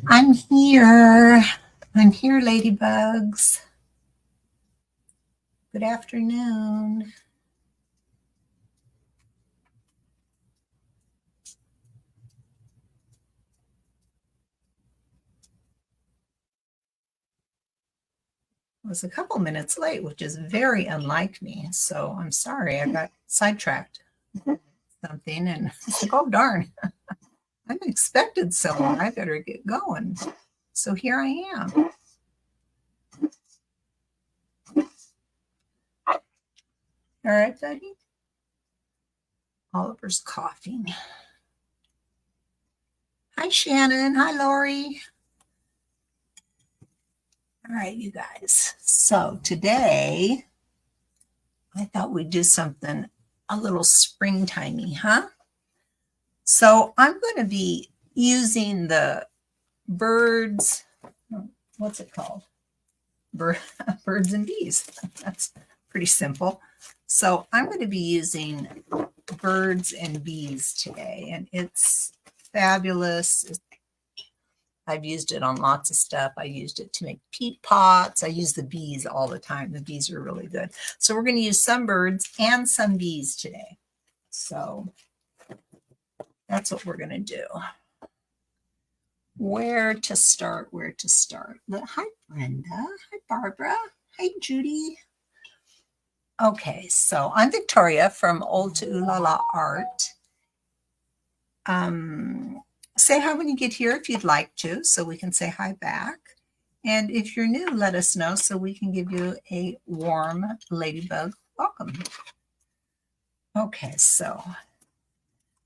I'm here. I'm here, ladybugs. Good afternoon. I was a couple minutes late, which is very unlike me. So I'm sorry. I got sidetracked something and I was like, oh, darn, I'm expected someone. I better get going. So here I am. All right, buddy. Oliver's coughing. Hi, Shannon. Hi, Lori. All right, you guys. So today I thought we'd do something a little springtimey, huh? So I'm going to be using the birds, what's it called? Birds and bees. That's pretty simple. So I'm going to be using birds and bees today, and it's fabulous. I've used it on lots of stuff. I used it to make peat pots. I use the bees all the time. The bees are really good. So we're going to use some birds and some bees today. So that's what we're going to do. Where to start? Hi, Brenda. Hi, Barbara. Hi, Judy. Okay, so I'm Victoria from Old to Ooh La La Art. Say hi when you get here if you'd like to, so we can say hi back. And if you're new, let us know so we can give you a warm ladybug welcome. Okay, so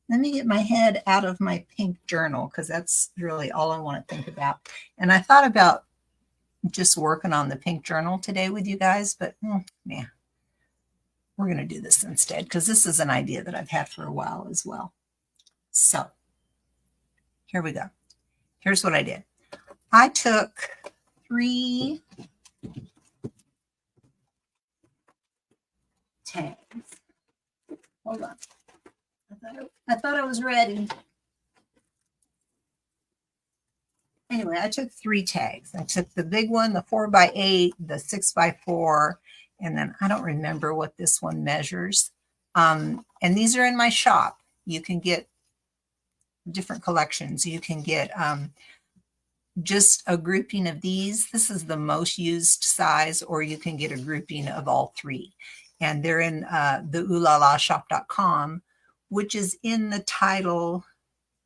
let me get my head out of my pink journal because that's really all I want to think about. And I thought about just working on the pink journal today with you guys, but yeah, we're going to do this instead because this is an idea that I've had for a while as well. So here we go. Here's what I did. I took 3 tags. Hold on. I thought I was ready. Anyway, I took 3 tags. I took the big one, the 4x8, the 6x4, and then I don't remember what this one measures. And these are in my shop. You can get different collections. You can get just a grouping of these. This is the most used size, or you can get a grouping of all 3. And they're in the oolalashop.com, which is in the title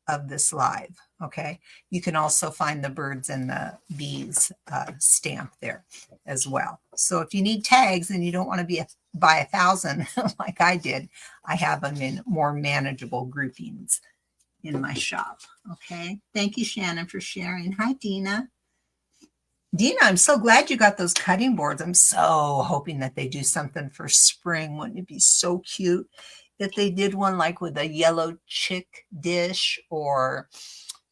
of this live. Okay. You can also find the birds and the bees stamp there as well. So if you need tags and you don't want to buy 1,000 like I did, I have them in more manageable groupings in my shop. Okay. Thank you, Shannon, for sharing. Hi, Dina. Dina, I'm so glad you got those cutting boards. I'm so hoping that they do something for spring. Wouldn't it be so cute if they did one like with a yellow chick dish, or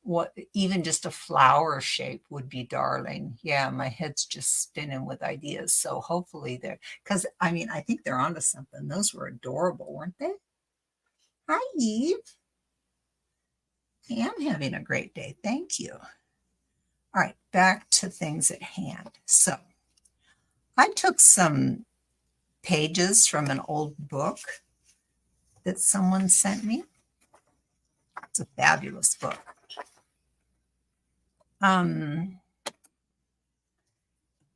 what, even just a flower shape would be darling. Yeah, my head's just spinning with ideas. So hopefully they're, because I mean, I think they're onto something. Those were adorable, weren't they? Hi, Eve. I am having a great day. Thank you. All right, back to things at hand. So I took some pages from an old book that someone sent me. It's a fabulous book. And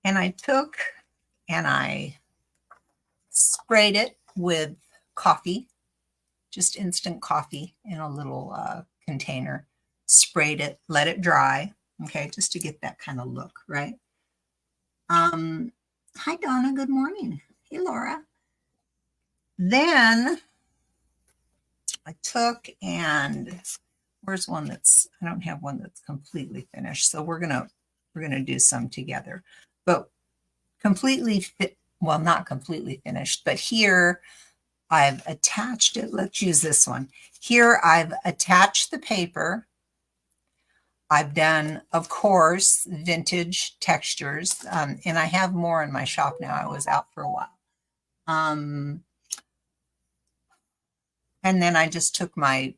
I took and I sprayed it with coffee, just instant coffee in a little container. Sprayed it, let it dry, okay, just to get that kind of look, right? Hi, Donna. Good morning. Hey, Laura. Then I took and where's one that's, I don't have one that's completely finished. So we're gonna do some together, but completely fit. Well, not completely finished, but here I've attached it. Let's use this one. Here I've attached the paper. I've done, of course, vintage textures, and I have more in my shop now. I was out for a while. And then I just took my,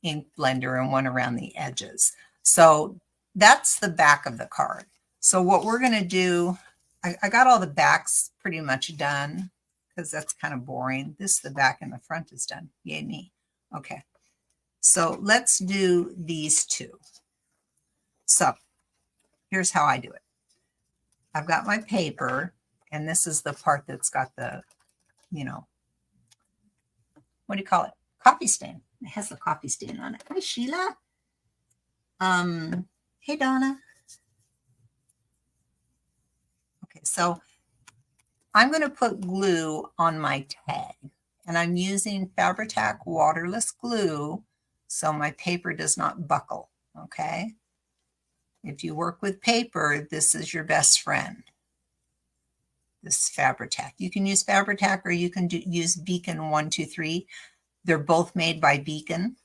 ink blender and went around the edges. So that's the back of the card. So what we're going to do, I got all the backs pretty much done because that's kind of boring. The back and the front is done. Yay me. Okay. So let's do these two. So here's how I do it. I've got my paper, and this is the part that's got the, you know, what do you call it? Coffee stain. It has the coffee stain on it. Hi, Sheila. Hey, Donna. Okay, so I'm going to put glue on my tag, and I'm using Fabri-Tac waterless glue so my paper does not buckle, okay? If you work with paper, this is your best friend, this Fabri-Tac. You can use Fabri-Tac or you can use Beacon 123. They're both made by Beacon.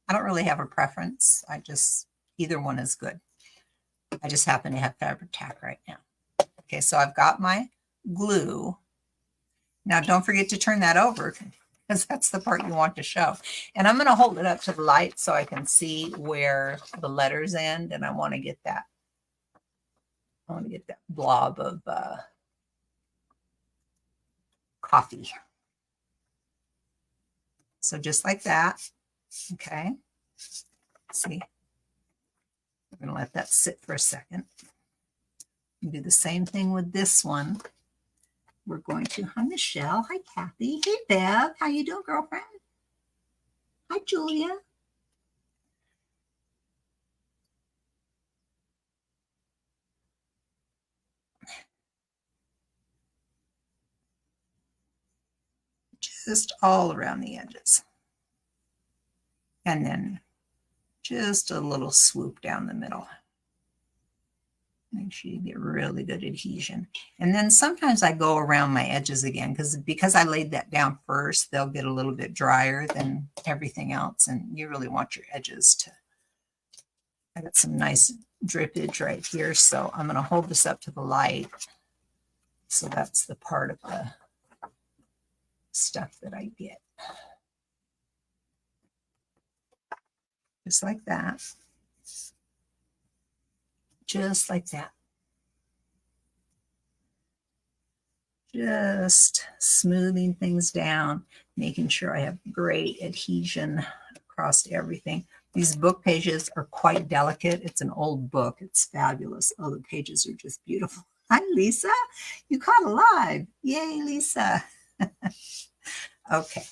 I don't really have a preference. Either one is good. I just happen to have Fabri-Tac right now. Okay, so I've got my glue. Now don't forget to turn that over because that's the part you want to show. And I'm going to hold it up to the light so I can see where the letters end, and I want to get that blob of coffee. So just like that. Okay. See, I'm going to let that sit for a second. Do the same thing with this one. We're going to, hi, Michelle. Hi, Kathy. Hey, Bev. How you doing, girlfriend? Hi, Julia. Just all around the edges. And then just a little swoop down the middle. Make sure you get really good adhesion. And then sometimes I go around my edges again because I laid that down first, they'll get a little bit drier than everything else. And you really want your edges to, I got some nice drippage right here. So I'm going to hold this up to the light. So that's the part of the stuff that I get. Just like that. Just like that. Just smoothing things down, making sure I have great adhesion across everything. These book pages are quite delicate. It's an old book. It's fabulous. Oh, the pages are just beautiful. Hi, Lisa. You caught alive. Yay, Lisa. Okay.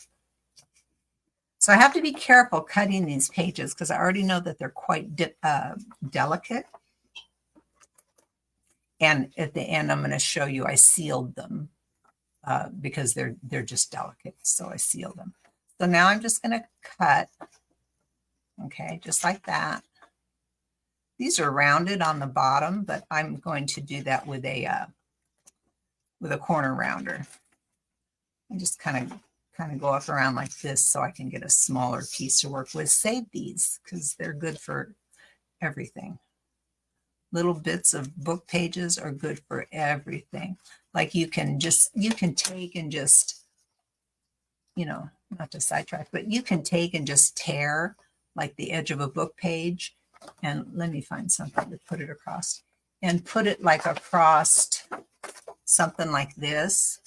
So I have to be careful cutting these pages because I already know that they're quite delicate. And at the end, I'm going to show you I sealed them because they're just delicate. So I sealed them. So now I'm just going to cut. Okay, just like that. These are rounded on the bottom, but I'm going to do that with a corner rounder. I just kind of go up around like this so I can get a smaller piece to work with. Save these because they're good for everything. Little bits of book pages are good for everything. Like you can take and just, you know, not to sidetrack, but you can take and just tear like the edge of a book page. And let me find something to put it across and put it like across something like this.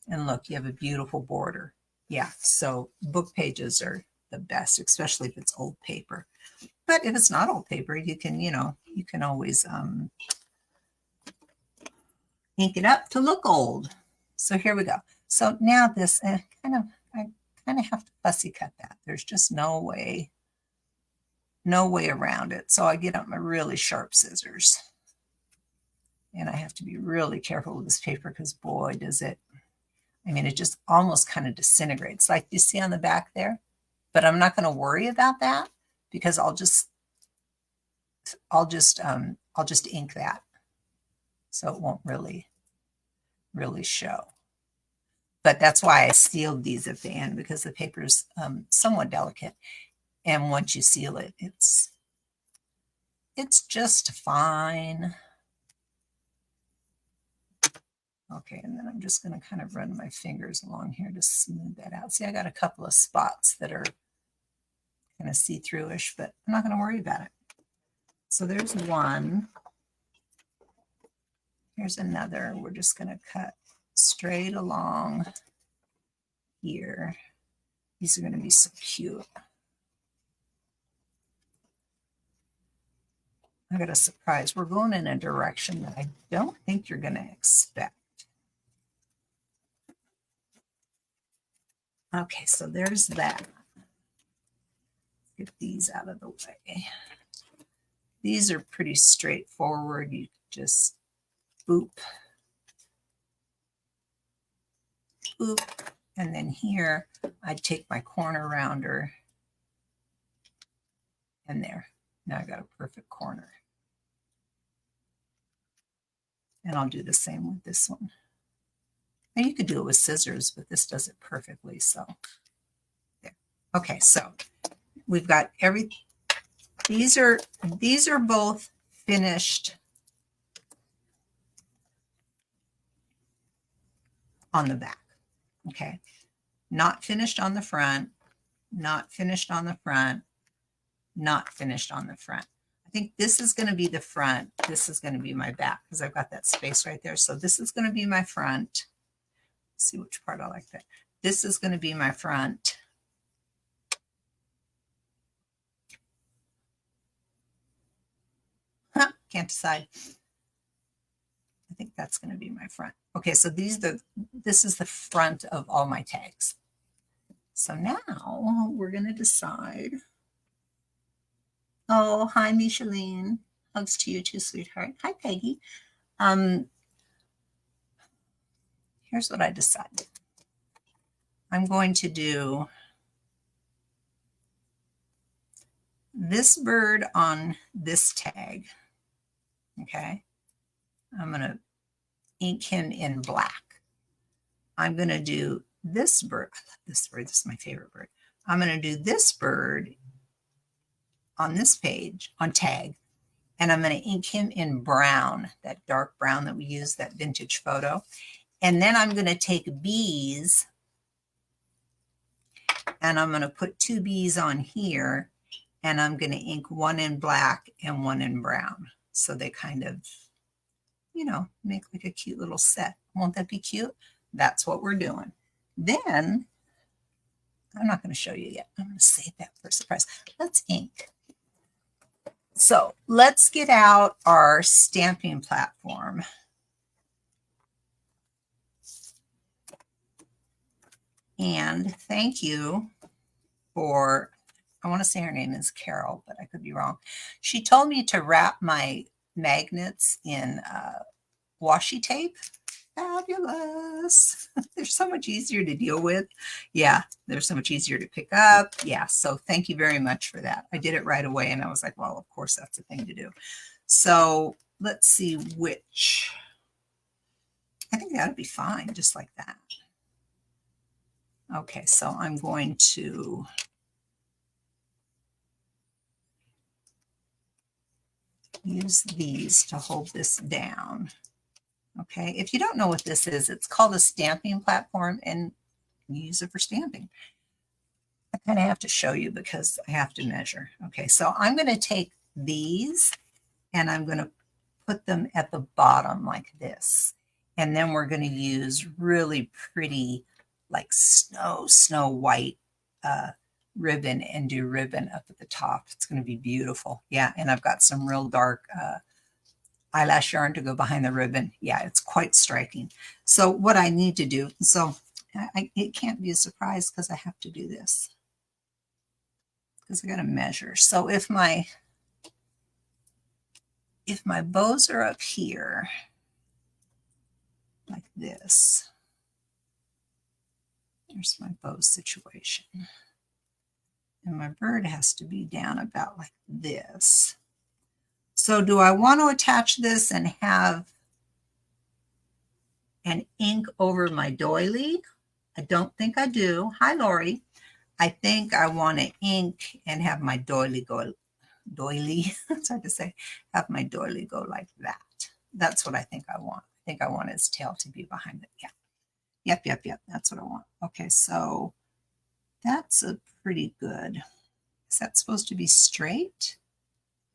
And look, you have a beautiful border. Yeah, so book pages are the best, especially if it's old paper. But if it's not old paper, you can, you can always ink it up to look old. So here we go. So now this I kind of have to fussy cut that. There's just no way around it. So I get out my really sharp scissors. And I have to be really careful with this paper because boy, does it, it just almost kind of disintegrates like you see on the back there. But I'm not going to worry about that because I'll just ink that. So it won't really show. But that's why I sealed these at the end because the paper is somewhat delicate. And once you seal it, it's just fine. Okay, and then I'm just going to kind of run my fingers along here to smooth that out. See, I got a couple of spots that are kind of see-through-ish, but I'm not going to worry about it. So there's one. Here's another. We're just going to cut straight along here. These are going to be so cute. I got a surprise. We're going in a direction that I don't think you're going to expect. Okay, so there's that. Get these out of the way. These are pretty straightforward. You just boop, boop, and then here I'd take my corner rounder and there. Now I got a perfect corner. And I'll do the same with this one. And you could do it with scissors, but this does it perfectly. So there. Okay, so we've got these are both finished on the back. Okay. Not finished on the front, not finished on the front, not finished on the front. I think this is going to be the front. This is going to be my back because I've got that space right there. So this is going to be my front. Let's see which part I like that. This is going to be my front. Can't decide. I think that's going to be my front. Okay, so this is the front of all my tags. So now we're going to decide. Oh, hi, Micheline. Hugs to you too, sweetheart. Hi, Peggy. Here's what I decided. I'm going to do this bird on this tag. Okay. I'm going to ink him in black. I'm going to do this bird. I love this bird. This is my favorite bird. I'm going to do this bird on this page, on tag, and I'm going to ink him in brown, that dark brown that we use, that vintage photo. And then I'm going to take bees, and I'm going to put 2 bees on here, and I'm going to ink one in black and one in brown. So they kind of, you know, make like a cute little set. Won't that be cute? That's what we're doing. Then, I'm not going to show you yet. I'm going to save that for a surprise. Let's ink. So let's get out our stamping platform. And thank you for, I want to say her name is Carol, but I could be wrong. She told me to wrap my magnets in washi tape. Fabulous. They're so much easier to deal with. Yeah, they're so much easier to pick up. Yeah, so thank you very much for that. I did it right away, and I was like, well, of course, that's the thing to do. So let's see which. I think that'll be fine, just like that. Okay, so I'm going to use these to hold this down. Okay, if you don't know what this is, it's called a stamping platform, and you use it for stamping. I kind of have to show you because I have to measure. Okay, so I'm going to take these and I'm going to put them at the bottom like this. And then we're going to use really pretty, like snow white ribbon, and do ribbon up at the top. It's going to be beautiful. Yeah, and I've got some real dark eyelash yarn to go behind the ribbon. Yeah, it's quite striking. So what I need to do, so it can't be a surprise because I have to do this. Because I got to measure. So if my bows are up here, like this, there's my bow situation. And my bird has to be down about like this. So do I want to attach this and have an ink over my doily? I don't think I do. Hi, Lori. I think I want to ink and have my doily go, it's hard to say, have my doily go like that. That's what I think I want. I think I want his tail to be behind it. Yeah. Yep. That's what I want. Okay, so that's a pretty good. Is that supposed to be straight?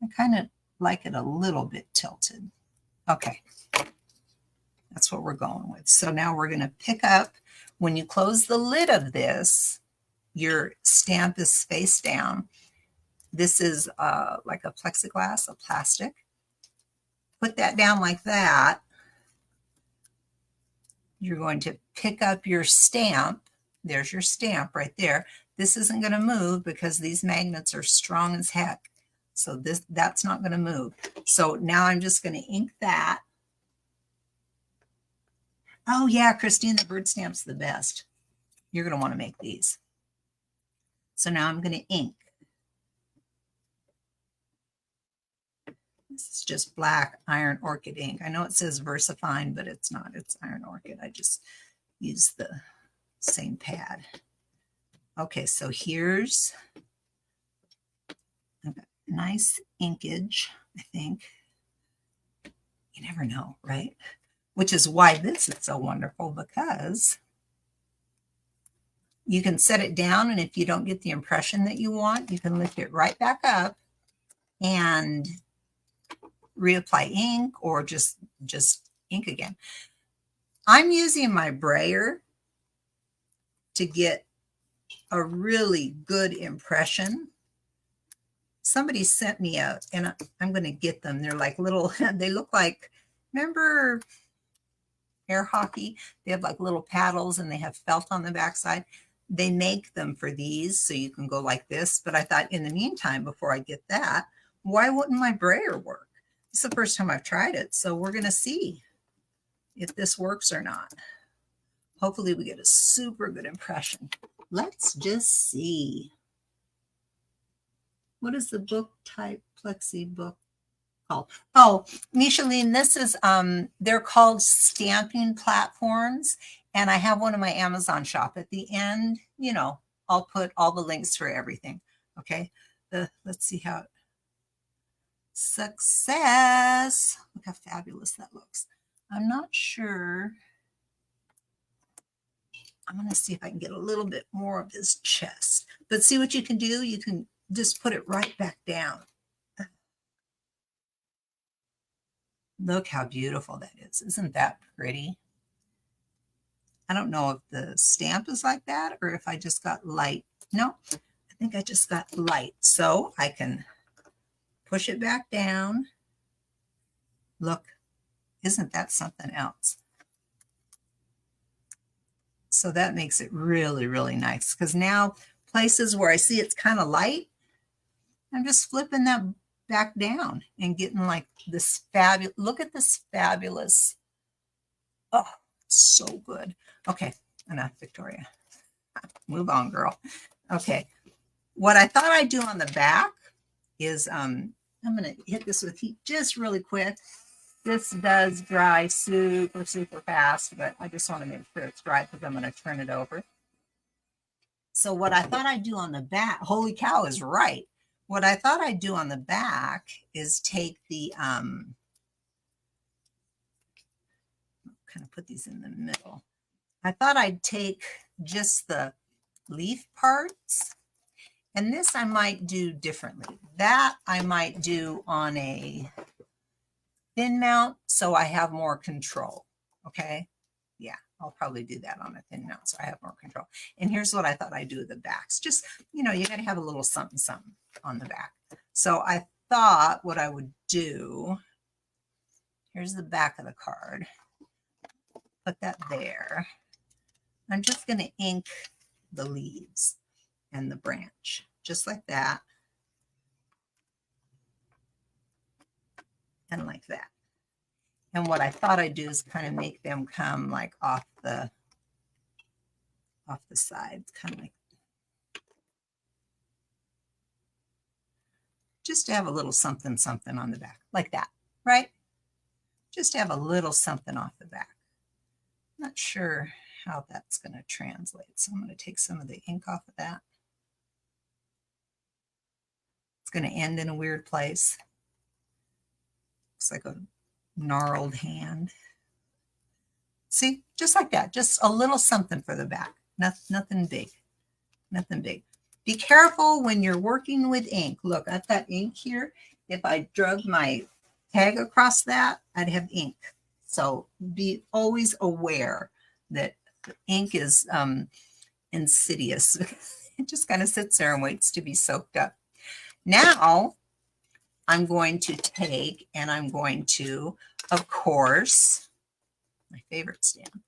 I kind of like it a little bit tilted. Okay, that's what we're going with. So now we're going to pick up, when you close the lid of this, your stamp is face down. This is like a plexiglass, a plastic. Put that down like that. You're going to pick up your stamp. There's your stamp right there. This isn't going to move because these magnets are strong as heck. So that's not going to move. So now I'm just going to ink that. Oh yeah, Christine, the bird stamp's the best. You're going to want to make these. So now I'm going to ink. This is just black iron orchid ink. I know it says VersaFine, but it's not. It's iron orchid. I just use the same pad. Okay, so here's a nice inkage, I think. You never know, right? Which is why this is so wonderful, because you can set it down, and if you don't get the impression that you want, you can lift it right back up and reapply ink, or just ink again. I'm using my brayer to get a really good impression. Somebody sent me a, and I'm going to get them. They're like little, they look like, remember air hockey? They have like little paddles and they have felt on the backside. They make them for these so you can go like this. But I thought, in the meantime, before I get that, why wouldn't my brayer work? It's the first time I've tried it. So we're going to see if this works or not. Hopefully we get a super good impression. Let's just see. What is the book type plexi book called? Oh, Micheline, this is, they're called stamping platforms. And I have one in my Amazon shop. At the end, you know, I'll put all the links for everything. Okay. Let's see how it, success. Look how fabulous that looks. I'm not sure. I'm going to see if I can get a little bit more of his chest. But see what you can do? You can just put it right back down. Look how beautiful that is. Isn't that pretty? I don't know if the stamp is like that or if I just got light. No, I think I just got light. So I can push it back down. Look, isn't that something else? So that makes it really, really nice, because now places where I see it's kind of light, I'm just flipping that back down and getting like this fabulous, look at this fabulous. Oh, so good. Okay, enough, Victoria. Move on, girl. Okay, what I thought I'd do on the back is, I'm going to hit this with heat just really quick. This does dry super, super fast, but I just want to make sure it's dry because I'm going to turn it over. So what I thought I'd do on the back, holy cow is right. What I thought I'd do on the back is take the, kind of put these in the middle. I thought I'd take just the leaf parts, and this I might do differently. That I might do on a thin mount so I have more control. Okay. Yeah, I'll probably do that on a thin mount so I have more control. And here's what I thought I'd do with the backs. Just, you know, you got to have a little something, something on the back. So I thought what I would do, here's the back of the card. Put that there. I'm just going to ink the leaves and the branch, just like that. And like that. And what I thought I'd do is kind of make them come like off the sides, kind of like, just to have a little something, something on the back, like that, right? Just to have a little something off the back. Not sure how that's going to translate. So I'm going to take some of the ink off of that. It's going to end in a weird place. Looks like a gnarled hand. See, just like that, just a little something for the back. Nothing big, nothing big. Be careful when you're working with ink. Look, I've got ink here, if I drug my tag across that, I'd have ink. So be always aware that ink is insidious. It just kind of sits there and waits to be soaked up. Now I'm going to take and I'm going to, of course, my favorite stamp,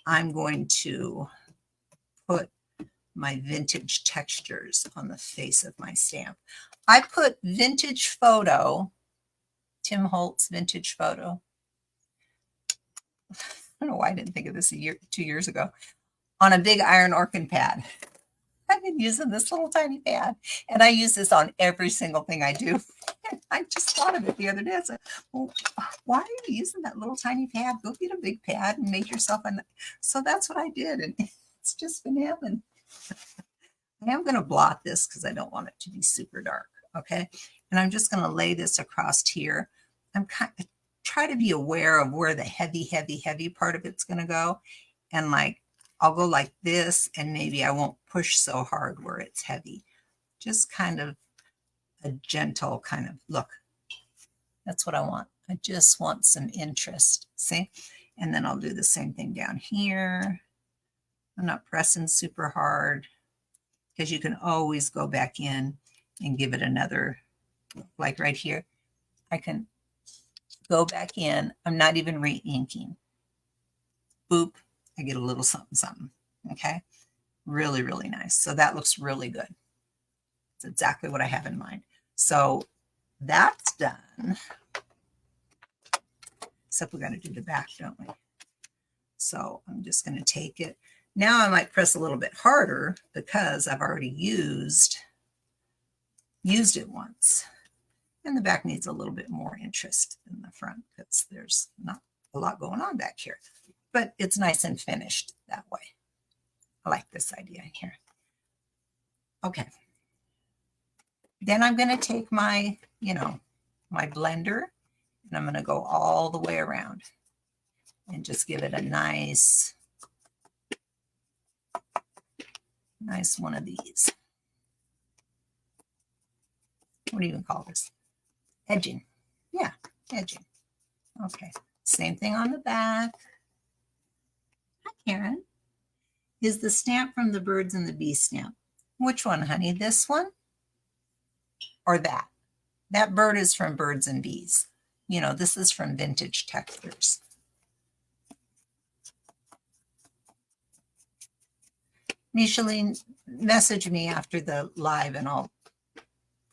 I'm going to put my vintage textures on the face of my stamp. I put vintage photo, Tim Holtz vintage photo. I don't know why I didn't think of this 2 years ago, on a big iron organ pad. I've been using this little tiny pad, and I use this on every single thing I do. I just thought of it the other day. I said, well, why are you using that little tiny pad? Go get a big pad and make yourself a... So that's what I did, and it's just been happening. I am going to blot this because I don't want it to be super dark, okay? And I'm just going to lay this across here. I'm kind of try to be aware of where the heavy, heavy, heavy part of it's going to go. And like, I'll go like this, and maybe I won't push so hard where it's heavy. Just kind of a gentle kind of look. That's what I want. I just want some interest, see? And then I'll do the same thing down here. I'm not pressing super hard because you can always go back in and give it another, like right here. I can go back in. I'm not even re-inking. Boop, I get a little something, something, okay? Really, really nice. So that looks really good. It's exactly what I have in mind. So that's done. Except we got to do the back, don't we? So I'm just going to take it. Now I might press a little bit harder because I've already used it once. And the back needs a little bit more interest than the front because there's not a lot going on back here. But it's nice and finished that way. I like this idea here. Okay. Then I'm going to take my, my blender, and I'm going to go all the way around and just give it a nice one of these. What do you even call this? Edging. Yeah, edging. Okay. Same thing on the back. Hi, Karen. Is the stamp from the Birds and the Bees stamp? Which one, honey? This one or that? That bird is from Birds and Bees. This is from Vintage Textures. Micheline, message me after the live and I'll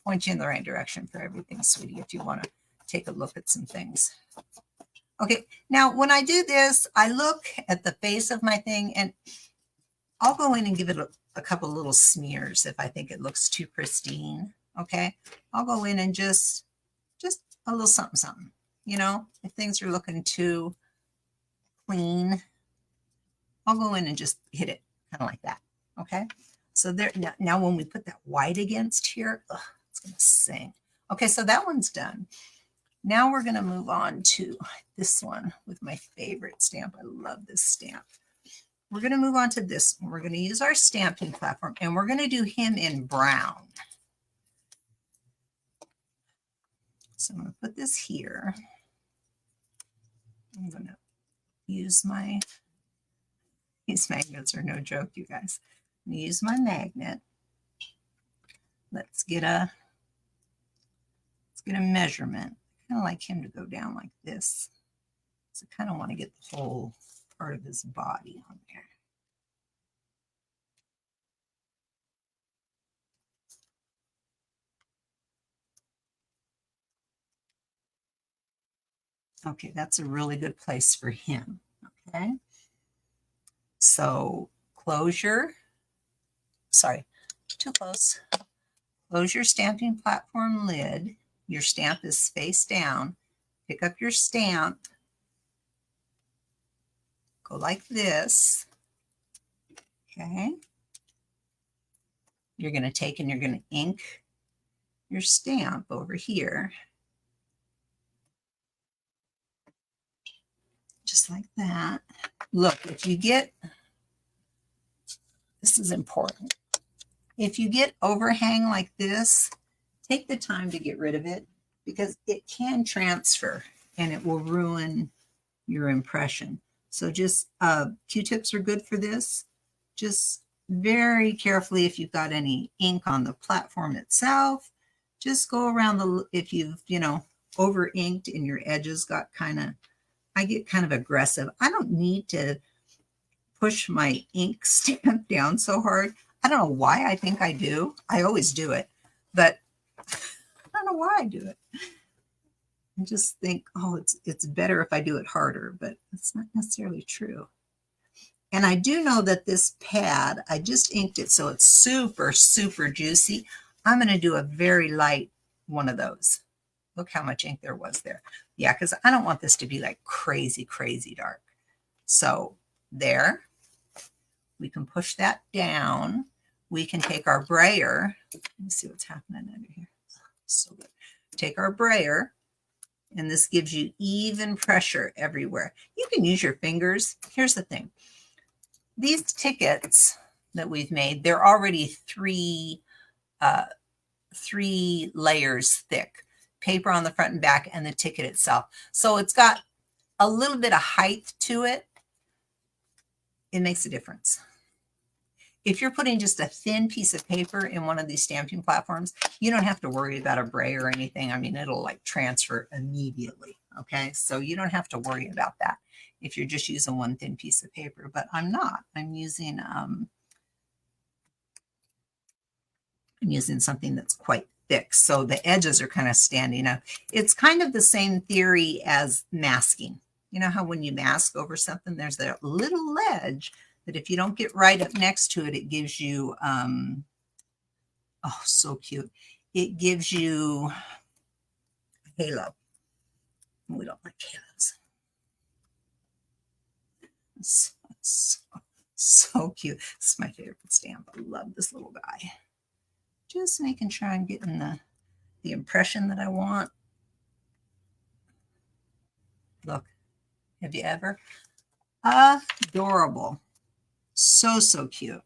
point you in the right direction for everything, sweetie, if you want to take a look at some things. Okay, now when I do this, I look at the face of my thing and I'll go in and give it a couple little smears if I think it looks too pristine, okay? I'll go in and just a little something, something, if things are looking too clean, I'll go in and just hit it kind of like that, okay? So there, now when we put that white against here, it's going to sing. Okay, so that one's done. Now we're going to move on to this one with my favorite stamp. I love this stamp. We're going to move on to this one. We're going to use our stamping platform, and we're going to do him in brown. So I'm going to put this here. I'm going to use these magnets are no joke, you guys. I'm going to use my magnet. Let's get a measurement. I kind of like him to go down like this. So I kind of want to get the whole part of his body on there. Okay, that's a really good place for him. Okay. So too close. Close your stamping platform lid. Your stamp is face down. Pick up your stamp. Go like this. Okay. You're going to take and you're going to ink your stamp over here. Just like that. Look, if you get, this is important. If you get overhang like this, take the time to get rid of it because it can transfer and it will ruin your impression. So just Q-tips are good for this. Just very carefully, if you've got any ink on the platform itself, just go around the, if you've, over inked and your edges got kind of, I get kind of aggressive. I don't need to push my ink stamp down so hard. I don't know why I think I do. I always do it, but I don't know why I do it. I just think, oh, it's better if I do it harder, but it's not necessarily true. And I do know that this pad, I just inked it so it's super, super juicy. I'm going to do a very light one of those. Look how much ink there was there. Yeah, because I don't want this to be like crazy, crazy dark. So there, we can push that down. We can take our brayer. Let me see what's happening under here. So good. Take our brayer, and this gives you even pressure everywhere. You can use your fingers. Here's the thing. These tickets that we've made, they're already three layers thick. Paper on the front and back and the ticket itself. So it's got a little bit of height to it. It makes a difference. If you're putting just a thin piece of paper in one of these stamping platforms, you don't have to worry about a brayer or anything. I mean, it'll like transfer immediately. Okay, so you don't have to worry about that if you're just using one thin piece of paper, but I'm not. I'm using something that's quite thick, so the edges are kind of standing up. It's kind of the same theory as masking. You know how when you mask over something, there's that little ledge that if you don't get right up next to it, it gives you, oh, so cute. It gives you a halo. We don't like halos. So cute. This is my favorite stamp. I love this little guy. Just making sure I'm getting the impression that I want. Look, have you ever? Adorable. So, so cute.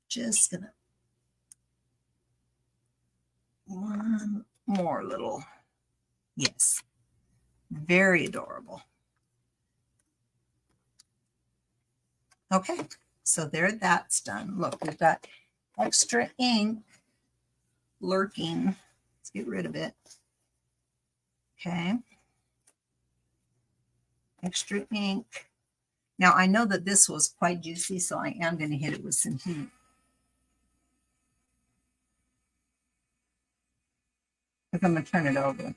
Just gonna, one more little, yes, very adorable. Okay, so there, that's done. Look, we've got extra ink lurking. Let's get rid of it. Okay. Extra ink. Now I know that this was quite juicy, so I am going to hit it with some heat. Because I'm going to turn it over.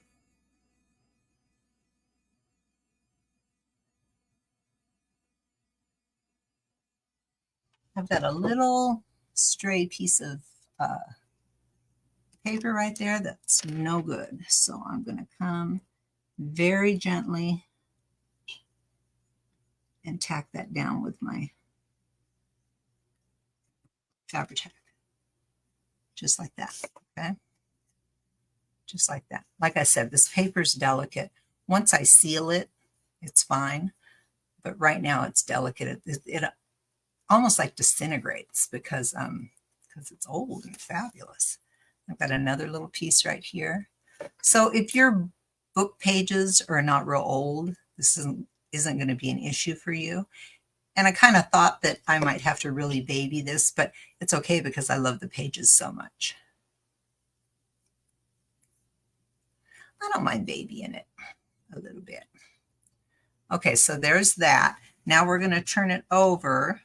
I've got a little stray piece of paper right there that's no good. So I'm going to come very gently and tack that down with my Fabri-Tac. Just like that, okay? Just like that. Like I said, this paper's delicate. Once I seal it, it's fine. But right now it's delicate. It almost like disintegrates because it's old and fabulous. I've got another little piece right here. So if your book pages are not real old, this isn't going to be an issue for you. And I kind of thought that I might have to really baby this, but it's okay because I love the pages so much. I don't mind babying it a little bit. Okay, so there's that. Now we're going to turn it over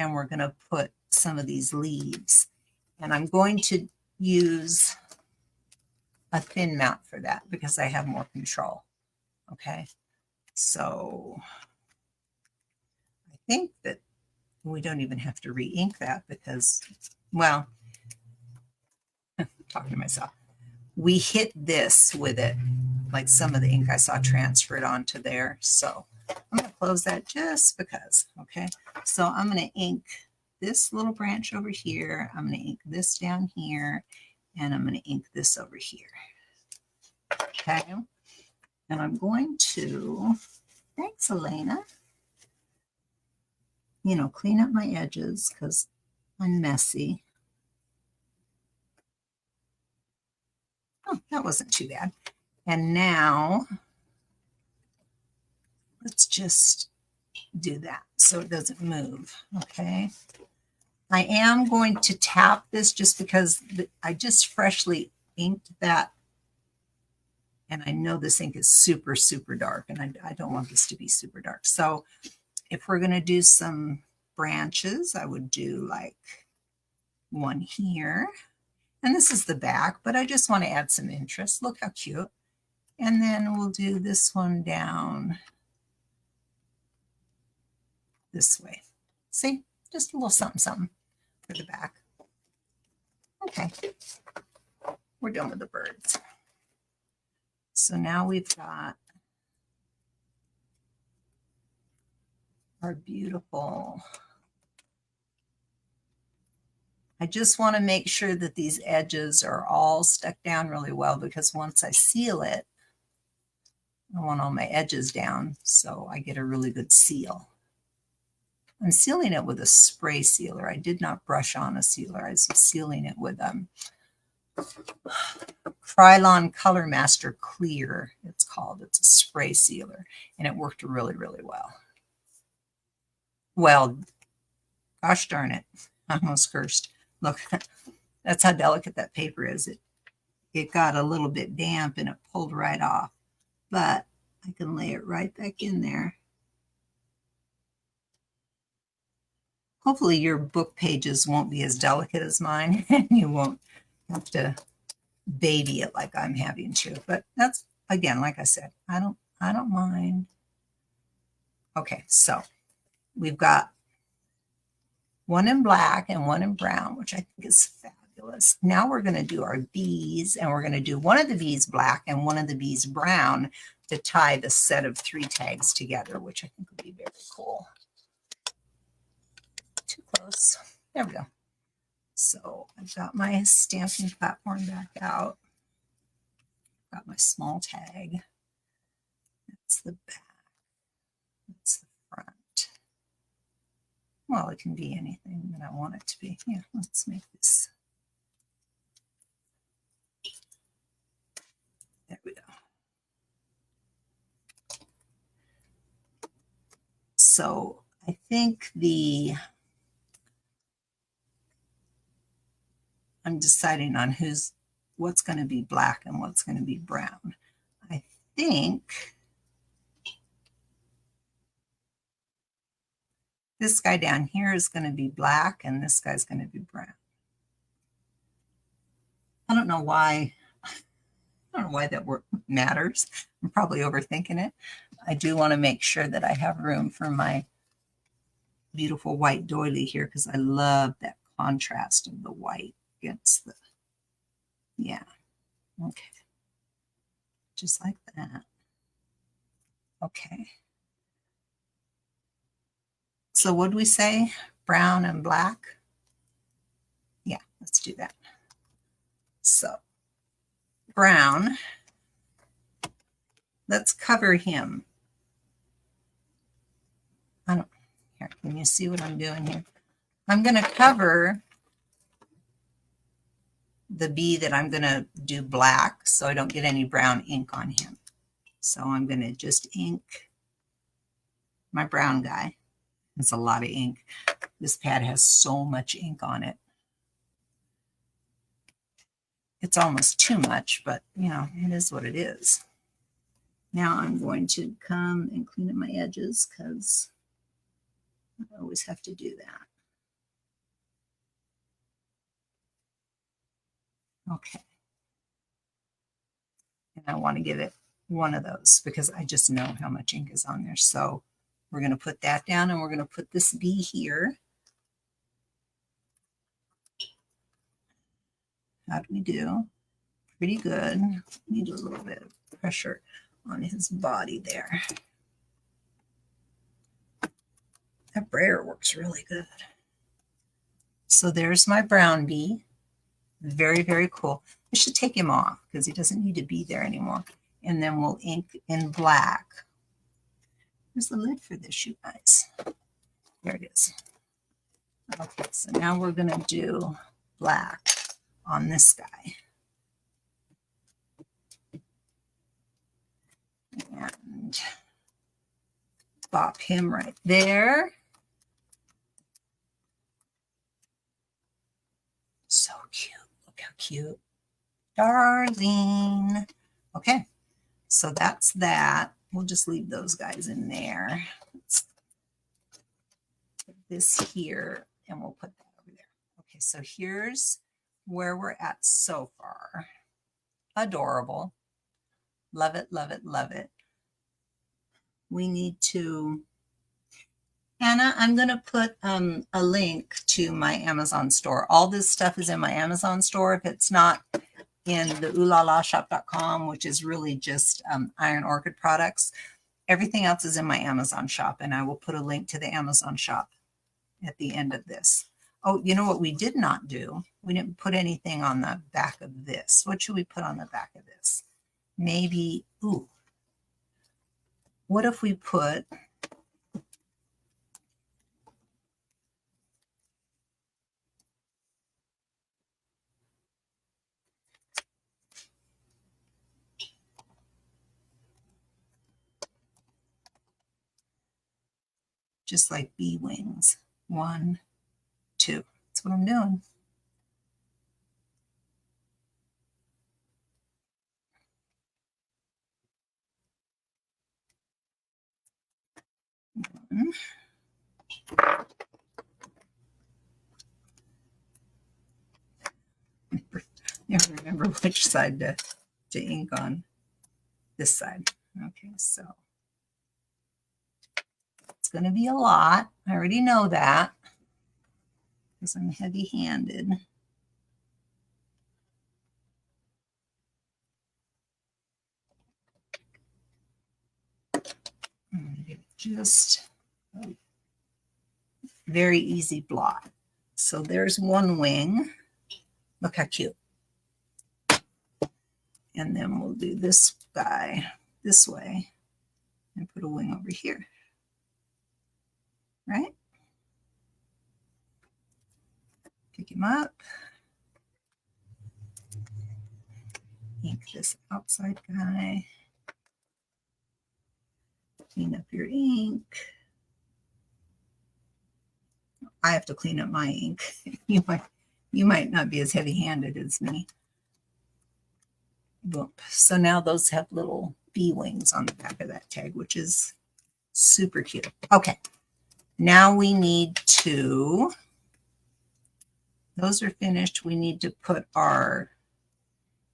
and we're going to put some of these leaves. And I'm going to use a thin mount for that because I have more control. Okay, so I think that we don't even have to re-ink that because, well, talking to myself, we hit this with it, like some of the ink I saw transferred onto there. So I'm going to close that just because, okay? So I'm going to ink this little branch over here. I'm going to ink this down here, and I'm going to ink this over here. Okay? And I'm going to, thanks, Elena, clean up my edges because I'm messy. Oh, that wasn't too bad. And now let's just do that so it doesn't move. Okay. I am going to tap this just because I just freshly inked that. And I know this ink is super, super dark, and I don't want this to be super dark. So if we're going to do some branches, I would do like one here. And this is the back, but I just want to add some interest. Look how cute. And then we'll do this one down this way. See, just a little something, something for the back. Okay, we're done with the birds. So now we've got our beautiful. I just want to make sure that these edges are all stuck down really well, because once I seal it, I want all my edges down so I get a really good seal. I'm sealing it with a spray sealer. I did not brush on a sealer. I was sealing it with Krylon Color Master Clear, it's called. It's a spray sealer, and it worked really, really well. Well, gosh darn it. I almost cursed. Look, that's how delicate that paper is. It got a little bit damp and it pulled right off, but I can lay it right back in there. Hopefully your book pages won't be as delicate as mine and you won't have to baby it like I'm having to. But that's, again, like I said, I don't mind. Okay, so we've got one in black and one in brown, which I think is fabulous. Now we're going to do our bees, and we're going to do one of the bees black and one of the bees brown to tie the set of 3 tags together, which I think would be very cool. Too close. There we go. So I've got my stamping platform back out. Got my small tag. That's the back. That's the front. Well, it can be anything that I want it to be. Yeah, let's make this. There we go. So I think I'm deciding on what's going to be black and what's going to be brown. I think this guy down here is going to be black and this guy's going to be brown. I don't know why. I don't know why that matters. I'm probably overthinking it. I do want to make sure that I have room for my beautiful white doily here, because I love that contrast of the white against the, yeah, okay. Just like that. Okay. So what do we say? Brown and black? Yeah, let's do that. So brown, let's cover him. Here, can you see what I'm doing here? I'm going to cover the bee that I'm going to do black so I don't get any brown ink on him. So I'm going to just ink my brown guy. It's a lot of ink. This pad has so much ink on it. It's almost too much, but you know, it is what it is. Now I'm going to come and clean up my edges, because I always have to do that. Okay. And I want to give it one of those because I just know how much ink is on there. So we're going to put that down, and we're going to put this bee here. How do we do? Pretty good. Need a little bit of pressure on his body there. That brayer works really good. So there's my brown bee. Very, very cool. I should take him off because he doesn't need to be there anymore. And then we'll ink in black. Where's the lid for this, you guys? There it is. Okay, so now we're going to do black on this guy. And pop him right there. So cute. Look how cute. Darling. Okay, so that's that. We'll just leave those guys in there. Let's put this here, and we'll put that over there. Okay, so here's where we're at so far. Adorable. Love it, love it, love it. We need to, Anna, I'm going to put a link to my Amazon store. All this stuff is in my Amazon store. If it's not in the oolalashop.com, which is really just Iron Orchid products, everything else is in my Amazon shop, and I will put a link to the Amazon shop at the end of this. Oh, you know what we did not do? We didn't put anything on the back of this. What should we put on the back of this? Maybe, ooh, what if we put just like bee wings? 1, 2. That's what I'm doing. Never remember which side to ink on. This side. Okay, so it's going to be a lot. I already know that because I'm heavy-handed. Just a very easy blot. So there's one wing. Look how cute. And then we'll do this guy this way and put a wing over here. Right? Pick him up. Ink this outside guy. Clean up your ink. I have to clean up my ink. You might not be as heavy-handed as me. Boom. So now those have little bee wings on the back of that tag, which is super cute. Okay, now we need to, those are finished. We need to put our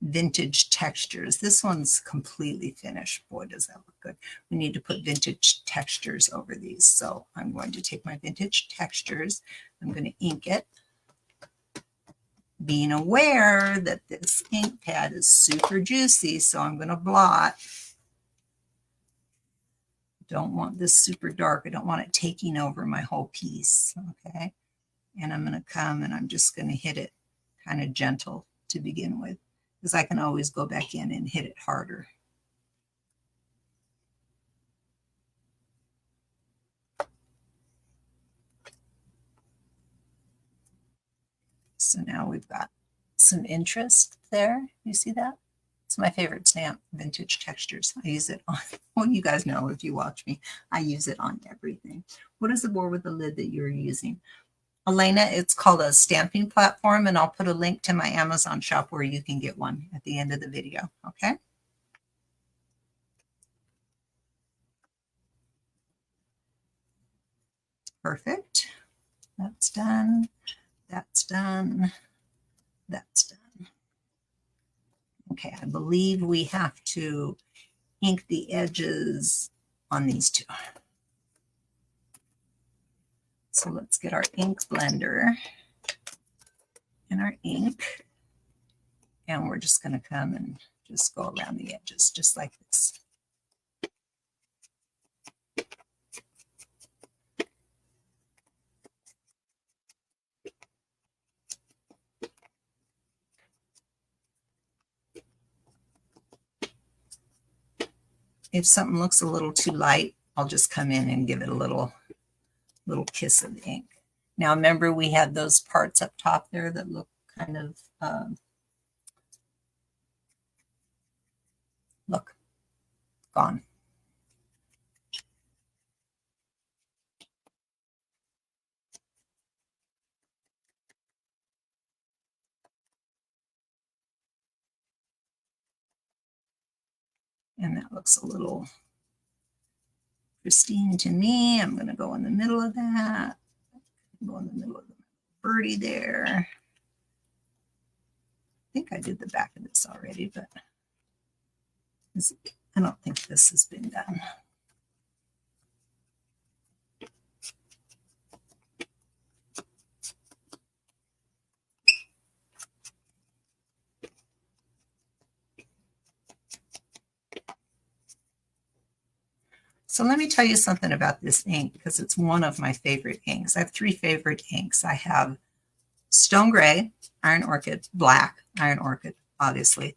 vintage textures. This one's completely finished. Boy, does that look good. We need to put vintage textures over these. So I'm going to take my vintage textures. I'm going to ink it, being aware that this ink pad is super juicy, so I'm going to blot. Don't want this super dark. I don't want it taking over my whole piece, okay? And I'm going to come and I'm just going to hit it kind of gentle to begin with, because I can always go back in and hit it harder. So now we've got some interest there. You see that? It's my favorite stamp, Vintage Textures. I use it on, well, you guys know if you watch me, I use it on everything. What is the board with the lid that you're using? Elena, it's called a stamping platform, and I'll put a link to my Amazon shop where you can get one at the end of the video, okay? Perfect. That's done. That's done. That's done. Okay, I believe we have to ink the edges on these two. So let's get our ink blender and our ink. And we're just going to come and just go around the edges just like this. If something looks a little too light, I'll just come in and give it a little kiss of ink. Now remember we had those parts up top there that look kind of, look, gone. And that looks a little pristine to me. I'm going to go in the middle of that. Go in the middle of the birdie there. I think I did the back of this already, but I don't think this has been done. So let me tell you something about this ink because it's one of my favorite inks. I have three favorite inks. I have Stone Gray, Iron Orchid, Black, Iron Orchid, obviously,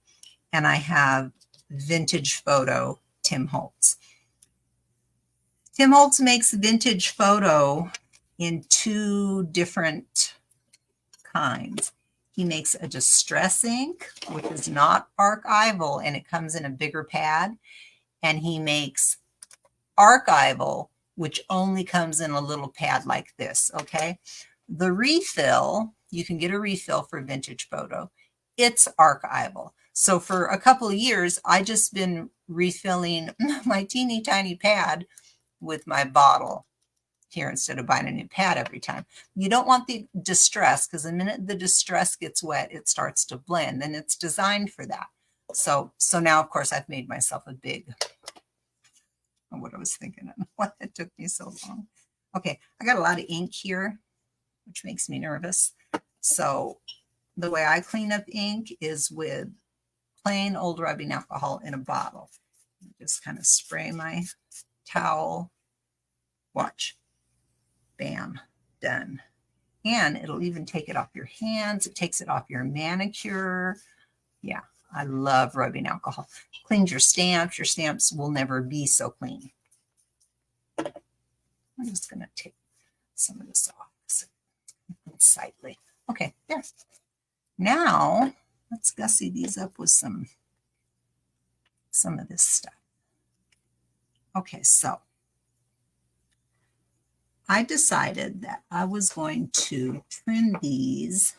and I have Vintage Photo, Tim Holtz. Tim Holtz makes Vintage Photo in two different kinds. He makes a distress ink, which is not archival, and it comes in a bigger pad, and he makes archival, which only comes in a little pad like this, okay? The refill, you can get a refill for Vintage Photo. It's archival. So for a couple of years, I just been refilling my teeny tiny pad with my bottle here instead of buying a new pad every time. You don't want the distress because the minute the distress gets wet, it starts to blend, and it's designed for that. So now, of course, I've made myself a big, what I was thinking of, why it took me so long. Okay, I got a lot of ink here, which makes me nervous. So the way I clean up ink is with plain old rubbing alcohol in a bottle. Just kind of spray my towel. Watch. Bam, done. And it'll even take it off your hands. It takes it off your manicure. Yeah, I love rubbing alcohol. Cleans your stamps. Your stamps will never be so clean. I'm just going to take some of this off. Unsightly. Okay, there. Now, let's gussy these up with some of this stuff. Okay, so I decided that I was going to trim these.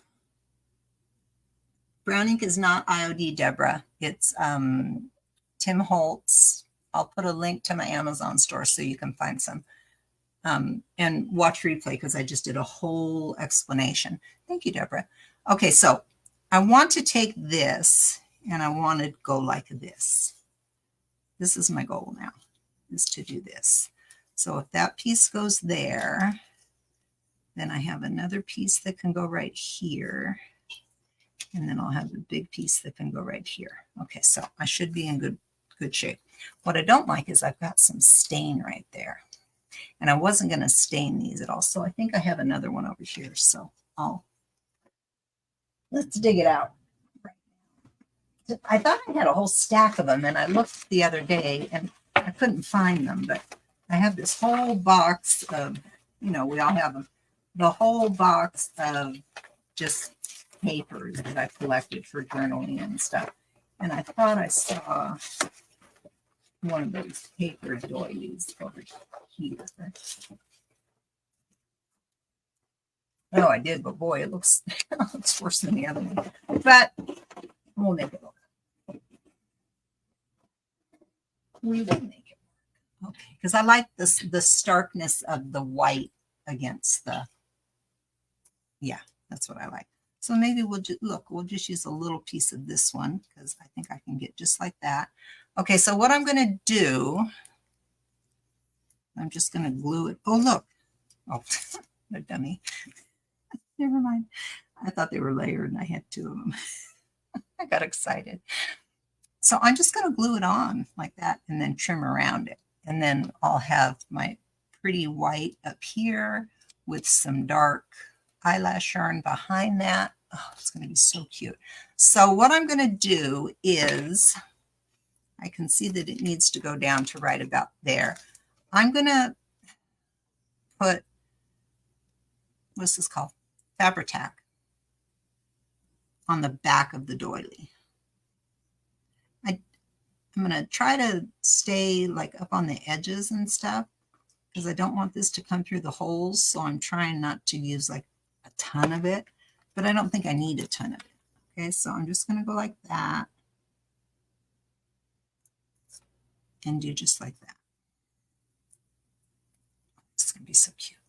Brown ink is not IOD, Deborah. It's Tim Holtz. I'll put a link to my Amazon store so you can find some. And watch replay because I just did a whole explanation. Thank you, Deborah. Okay, so I want to take this and I want to go like this. This is my goal now, is to do this. So if that piece goes there, then I have another piece that can go right here. And then I'll have a big piece that can go right here. Okay, so I should be in good shape. What I don't like is I've got some stain right there. And I wasn't going to stain these at all. So I think I have another one over here. So let's dig it out. I thought I had a whole stack of them, and I looked the other day and I couldn't find them, but I have this whole box of, we all have them, the whole box of just papers that I collected for journaling and stuff. And I thought I saw one of those paper doilies over here. Oh, I did, but boy, it looks, it looks worse than the other one. But we'll make it look. We will make it work. Okay, because I like this, the starkness of the white against the, yeah, that's what I like. So maybe we'll just, we'll just use a little piece of this one because I think I can get just like that. Okay, so what I'm going to do, I'm just going to glue it. Oh, look. Oh, they're dummy. Never mind. I thought they were layered and I had two of them. I got excited. So I'm just going to glue it on like that and then trim around it. And then I'll have my pretty white up here with some dark eyelash yarn behind that. Oh, it's going to be so cute. So what I'm going to do is, I can see that it needs to go down to right about there. I'm going to put what's this called? Fabri-Tac on the back of the doily. I'm going to try to stay like up on the edges and stuff because I don't want this to come through the holes. So I'm trying not to use like a ton of it, but I don't think I need a ton of it. Okay, so I'm just going to go like that and do just like that. It's going to be so cute.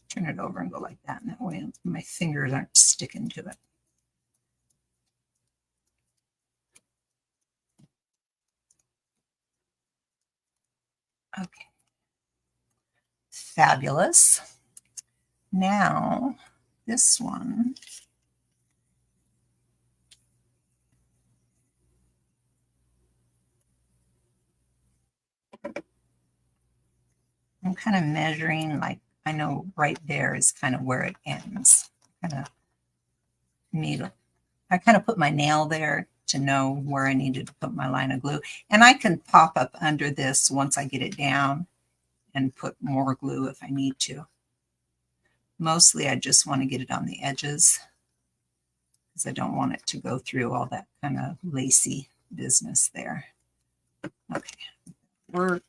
Turn it over and go like that, and that way my fingers aren't sticking to it. Okay. Fabulous. Now, this one. I'm kind of measuring, like, I know right there is kind of where it ends. Kind of needle. I kind of put my nail there to know where I needed to put my line of glue. And I can pop up under this once I get it down and put more glue if I need to. Mostly I just want to get it on the edges because I don't want it to go through all that kind of lacy business there. Okay, work.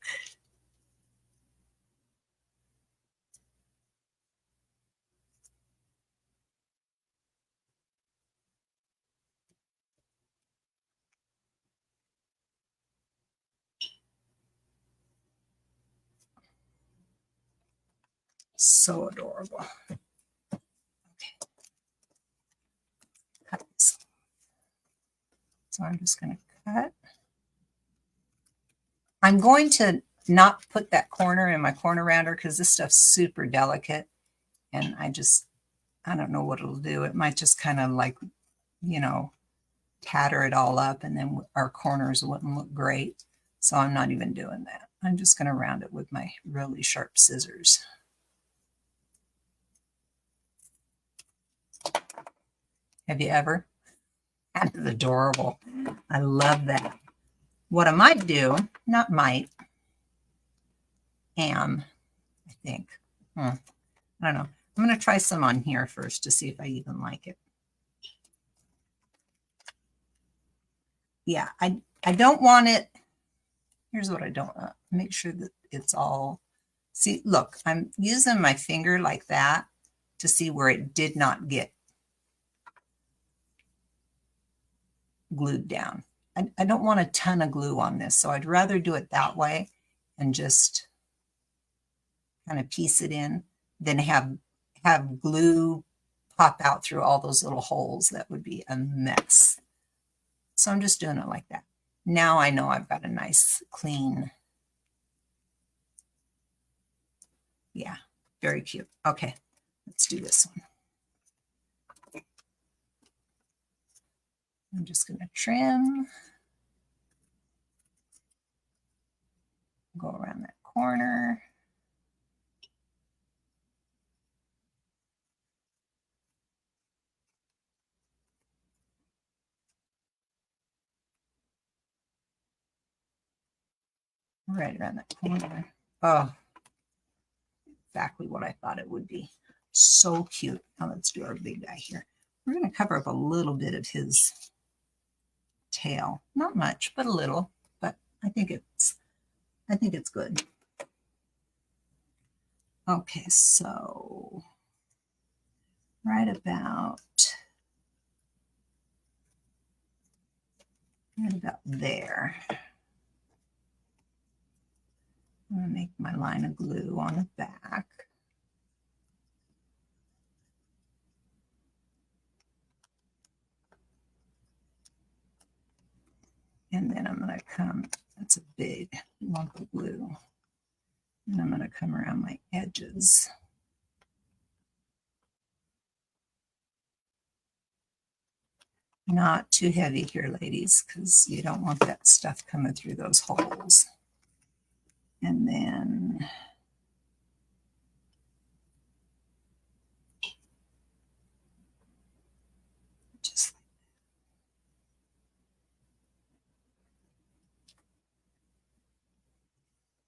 So adorable. Okay. Cut this. So I'm just going to cut. I'm going to not put that corner in my corner rounder because this stuff's super delicate. And I don't know what it'll do. It might just kind of like, you know, tatter it all up and then our corners wouldn't look great. So I'm not even doing that. I'm just going to round it with my really sharp scissors. Have you ever? That is adorable. I love that. What I might do, not might, I think. I don't know. I'm going to try some on here first to see if I even like it. Yeah, I don't want it. Here's what I don't want. Make sure that it's all, see, look, I'm using my finger like that to see where it did not get glued down. I don't want a ton of glue on this, so I'd rather do it that way and just kind of piece it in than have glue pop out through all those little holes. That would be a mess. So I'm just doing it like that. Now I know I've got a nice, clean, yeah, very cute. Okay, let's do this one. I'm just going to trim, go around that corner. Right around that corner. Oh, exactly what I thought it would be. So cute. Now let's do our big guy here. We're going to cover up a little bit of his tail. Not much, but a little. But I think it's good. Okay, so right about there. I'm going to make my line of glue on the back. And then I'm going to come, that's a big lump of glue. And I'm going to come around my edges. Not too heavy here, ladies, because you don't want that stuff coming through those holes. And then just like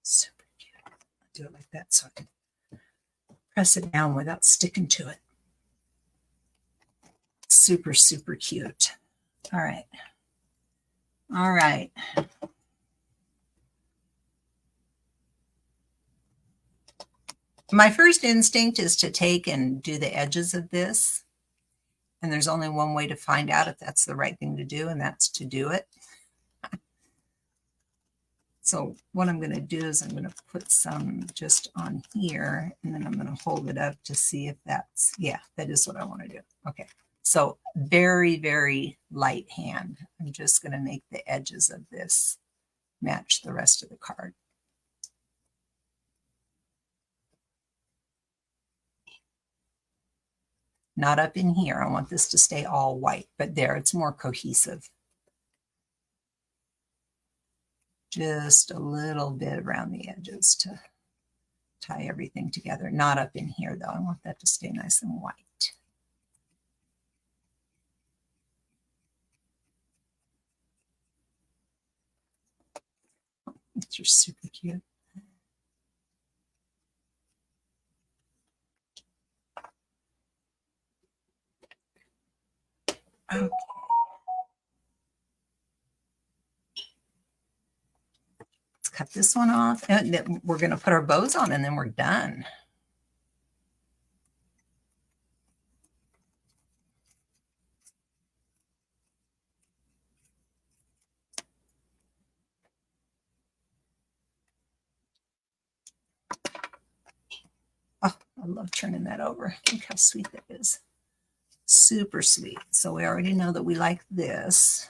super do it like that so I can press it down without sticking to it. Super, super cute. All right. All right. My first instinct is to take and do the edges of this. And there's only one way to find out if that's the right thing to do, and that's to do it. So what I'm going to do is I'm going to put some just on here, and then I'm going to hold it up to see if that's, yeah, that is what I want to do. Okay. So very, very light hand. I'm just going to make the edges of this match the rest of the card. Not up in here. I want this to stay all white, but there, it's more cohesive. Just a little bit around the edges to tie everything together. Not up in here, though. I want that to stay nice and white. These are super cute. Okay. Let's cut this one off. And then we're going to put our bows on, and then we're done. Oh, I love turning that over. Look how sweet that is. Super sweet. So we already know that we like this.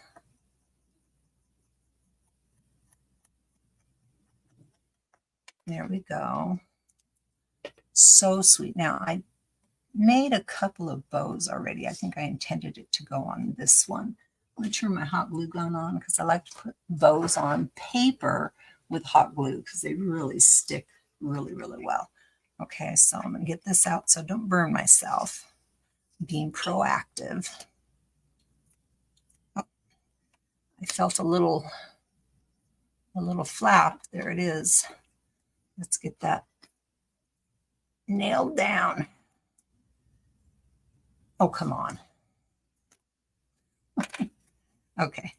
There we go. So sweet. Now, I made a couple of bows already. I think I intended it to go on this one. I'm going to turn my hot glue gun on because I like to put bows on paper with hot glue because they really stick really, really well. Okay, so I'm going to get this out so I don't burn myself. Being proactive. Oh, I felt a little flap. There it is. Let's get that nailed down. Oh, come on. Okay.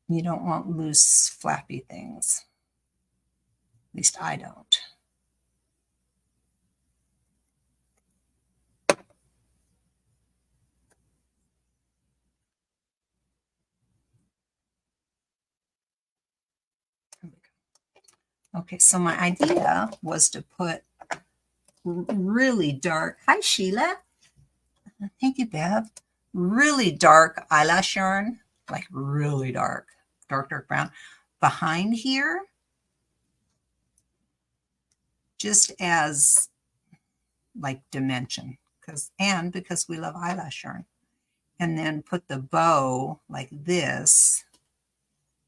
You don't want loose, flappy things. At least I don't. Okay, so my idea was to put really dark, hi Sheila, thank you, Bev, really dark eyelash yarn, like really dark, dark brown, behind here, just as like dimension, because we love eyelash yarn. And then put the bow like this.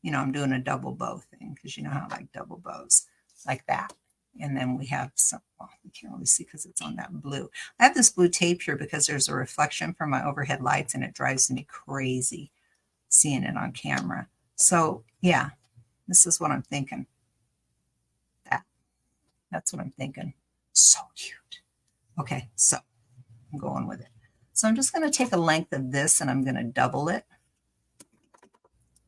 You know, I'm doing a double bow thing because you know how I like double bows, like that. And then we have some, well, you can't really see because it's on that blue. I have this blue tape here because there's a reflection from my overhead lights and it drives me crazy seeing it on camera. So yeah, this is what I'm thinking. That's what I'm thinking. So cute. Okay, so I'm going with it. So I'm just going to take a length of this and I'm going to double it.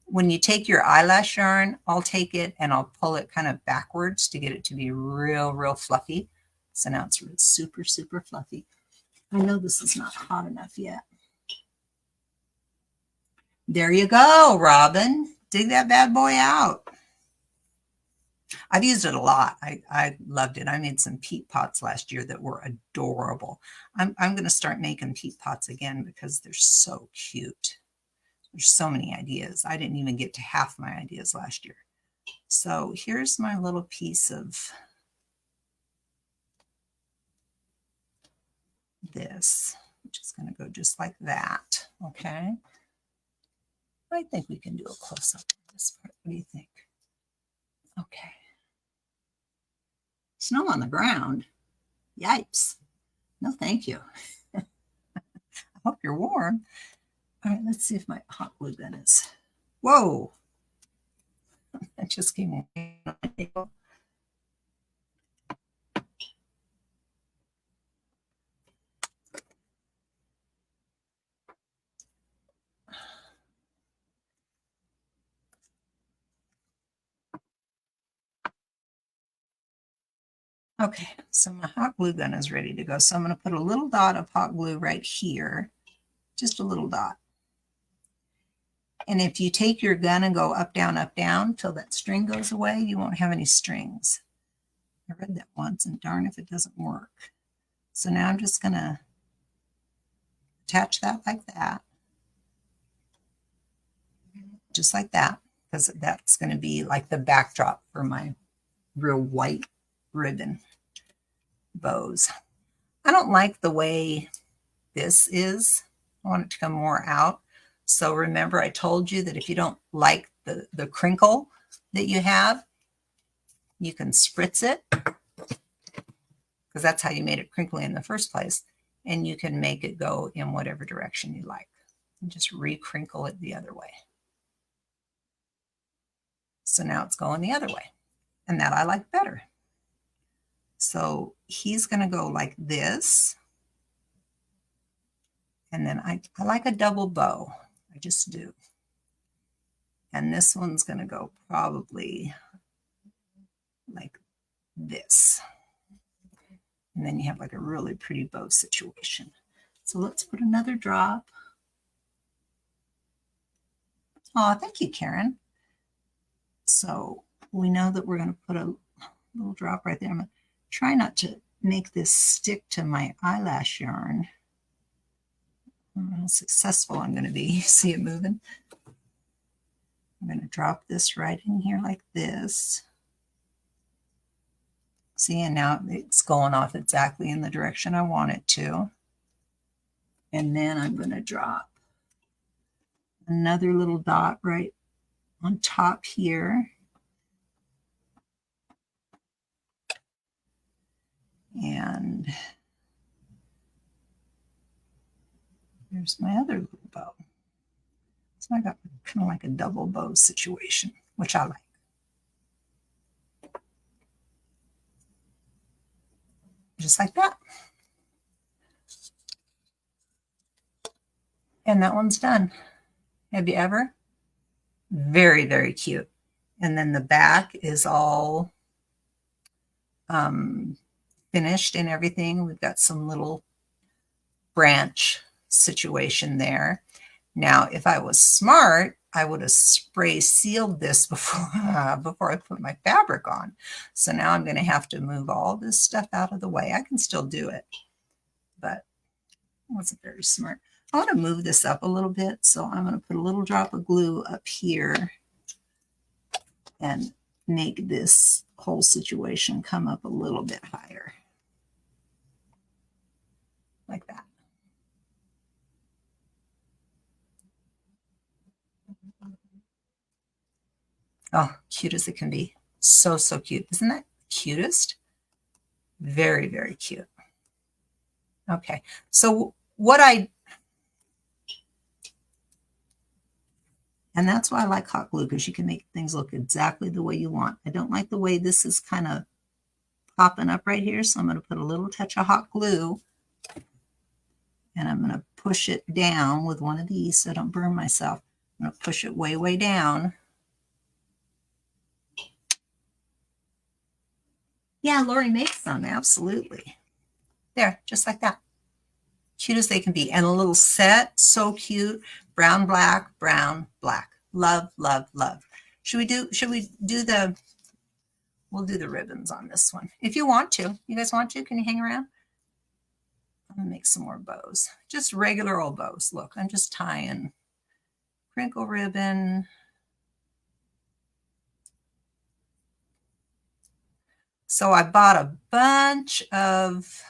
When you take your eyelash yarn, I'll take it and I'll pull it kind of backwards to get it to be real, real fluffy. So now it's super, super fluffy. I know this is not hot enough yet. There you go, Robin. Dig that bad boy out. I've used it a lot. I loved it. I made some peat pots last year that were adorable. I'm going to start making peat pots again because they're so cute. There's so many ideas. I didn't even get to half my ideas last year. So here's my little piece of this, which is going to go just like that. Okay. I think we can do a close-up of this part. What do you think? Okay. Snow on the ground. Yipes. No, thank you. I hope you're warm. All right, let's see if my hot glue gun is. Whoa. just came on the table. Okay, so my hot glue gun is ready to go. So I'm going to put a little dot of hot glue right here, just a little dot. And if you take your gun and go up, down, till that string goes away, you won't have any strings. I read that once, and darn if it doesn't work. So now I'm just going to attach that like that. Just like that, because that's going to be like the backdrop for my real white ribbon bows. I don't like the way this is. I want it to come more out. So remember, I told you that if you don't like the crinkle that you have, you can spritz it, because that's how you made it crinkly in the first place. And you can make it go in whatever direction you like. And just re-crinkle it the other way. So now it's going the other way. And that I like better. So he's going to go like this. And then I like a double bow. I just do. And this one's going to go probably like this. And then you have like a really pretty bow situation. So let's put another drop. Oh, thank you, Karen. So we know that we're going to put a little drop right there. I'm going to try not to make this stick to my eyelash yarn. I don't know how successful I'm going to be. You see it moving? I'm going to drop this right in here like this. See, and now it's going off exactly in the direction I want it to. And then I'm going to drop another little dot right on top here. And there's my other little bow. So I got kind of like a double bow situation, which I like. Just like that. And that one's done. Have you ever? Very, very cute. And then the back is all finished and everything. We've got some little branch situation there. Now, if I was smart, I would have spray sealed this before I put my fabric on. So now I'm going to have to move all this stuff out of the way. I can still do it, but I wasn't very smart. I want to move this up a little bit, so I'm going to put a little drop of glue up here and make this whole situation come up a little bit higher. Like that. Oh, cute as it can be. So, so cute. Isn't that cutest? Very, very cute. Okay, so and that's why I like hot glue, because you can make things look exactly the way you want. I don't like the way this is kind of popping up right here, so I'm going to put a little touch of hot glue, and I'm going to push it down with one of these so I don't burn myself. I'm going to push it way, way down. Yeah, Lori makes them, absolutely. There, just like that. Cute as they can be. And a little set, so cute. Brown, black, brown, black. Love, love, love. Should we do we'll do the ribbons on this one. If you want to. You guys want to? Can you hang around? I'm going to make some more bows. Just regular old bows. Look, I'm just tying crinkle ribbon. So I bought a bunch of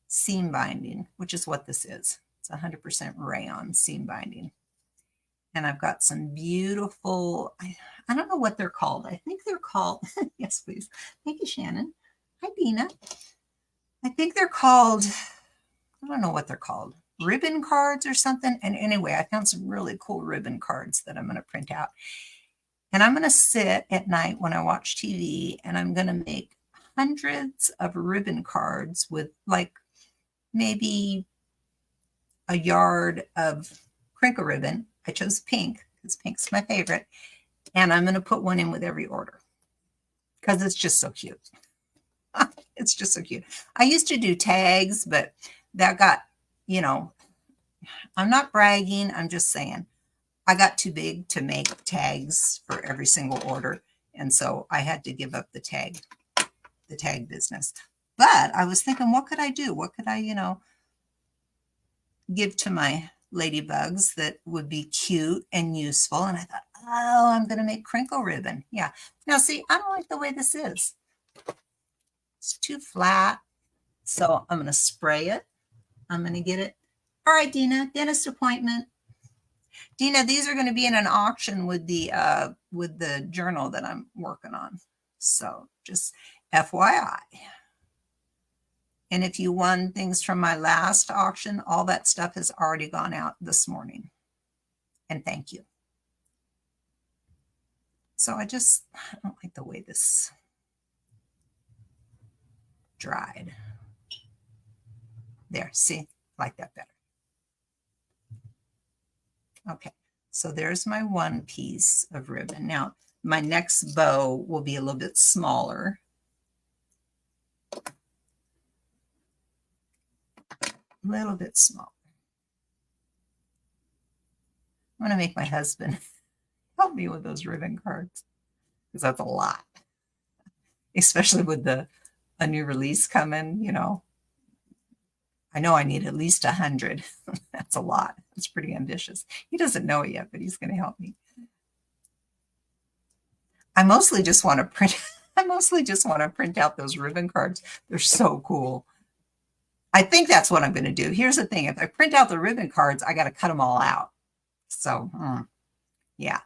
seam binding, which is what this is. It's 100% rayon seam binding. And I've got some beautiful, I don't know what they're called. I think they're called, yes, please. Thank you, Shannon. Hi, Bina. I think they're called, I don't know what they're called, ribbon cards or something. And anyway, I found some really cool ribbon cards that I'm going to print out. And I'm going to sit at night when I watch TV and I'm going to make hundreds of ribbon cards with like maybe a yard of crinkle ribbon. I chose pink because pink's my favorite. And I'm going to put one in with every order because it's just so cute. It's just so cute. I used to do tags, but that got, you know, I'm not bragging. I'm just saying I got too big to make tags for every single order. And so I had to give up the tag business. But I was thinking, what could I do? What could I, give to my ladybugs that would be cute and useful? And I thought, oh, I'm going to make crinkle ribbon. Yeah. Now, see, I don't like the way this is. It's too flat. So I'm going to spray it. I'm going to get it. All right, Dina, dentist appointment. Dina, these are going to be in an auction with the journal that I'm working on. So just FYI. And if you won things from my last auction, all that stuff has already gone out this morning. And thank you. So I don't like the way this dried. There, see, I like that better. Okay, so there's my one piece of ribbon. Now, my next bow will be a little bit smaller. A little bit smaller. I'm going to make my husband help me with those ribbon cards because that's a lot, especially with a new release coming, I know I need at least 100. That's a lot. It's pretty ambitious. He doesn't know it yet, but he's going to help me. I mostly just want to print out those ribbon cards. They're so cool. I think that's what I'm going to do. Here's the thing. If I print out the ribbon cards, I got to cut them all out. So, yeah.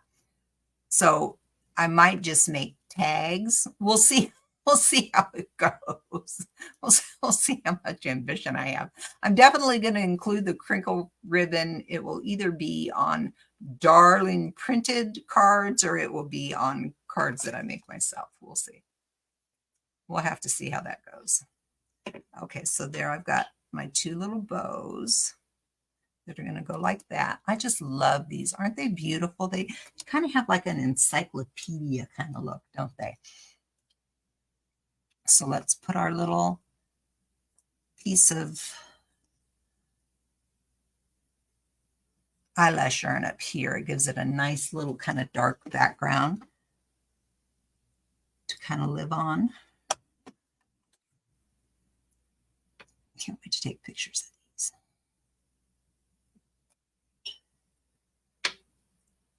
So I might just make tags. We'll see. We'll see how it goes. We'll see how much ambition I have. I'm definitely going to include the crinkle ribbon. It will either be on darling printed cards or it will be on cards that I make myself. We'll see. We'll have to see how that goes. Okay, so there I've got my two little bows that are going to go like that. I just love these. Aren't they beautiful? They kind of have like an encyclopedia kind of look, don't they? So let's put our little piece of eyelash yarn up here. It gives it a nice little kind of dark background to kind of live on. Can't wait to take pictures of these.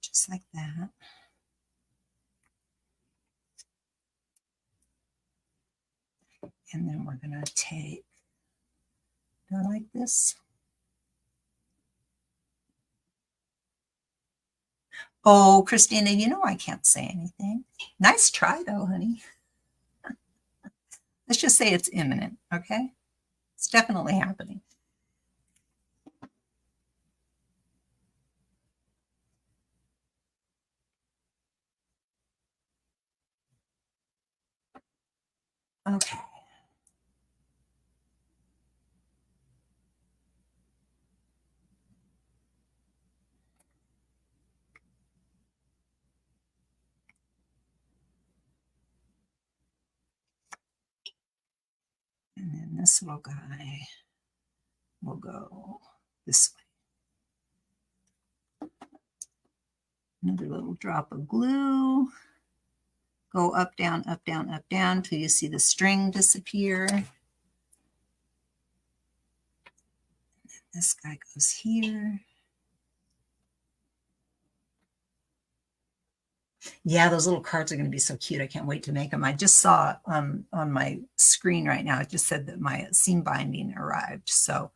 Just like that. And then we're going to take, do I like this? Oh, Christina, I can't say anything. Nice try though, honey. Let's just say it's imminent, okay? It's definitely happening. Okay. And then this little guy will go this way. Another little drop of glue. Go up, down, up, down, up, down till you see the string disappear. This guy goes here. Yeah, those little cards are going to be so cute. I can't wait to make them. I just saw on my screen right now, it just said that my seam binding arrived. So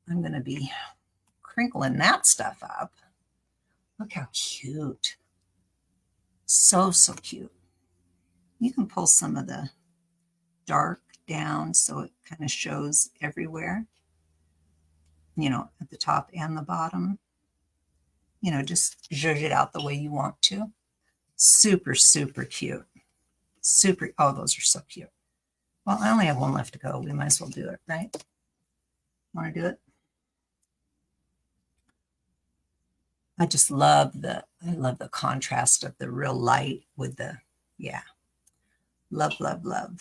I'm going to be crinkling that stuff up. Look how cute. So, so cute. You can pull some of the dark down so it kind of shows everywhere, at the top and the bottom. Just zhuzh it out the way you want to. Super, super cute. Super, oh, those are so cute. Well, I only have one left to go. We might as well do it, right? Want to do it? I just love I love the contrast of the real light with the, yeah, love, love, love.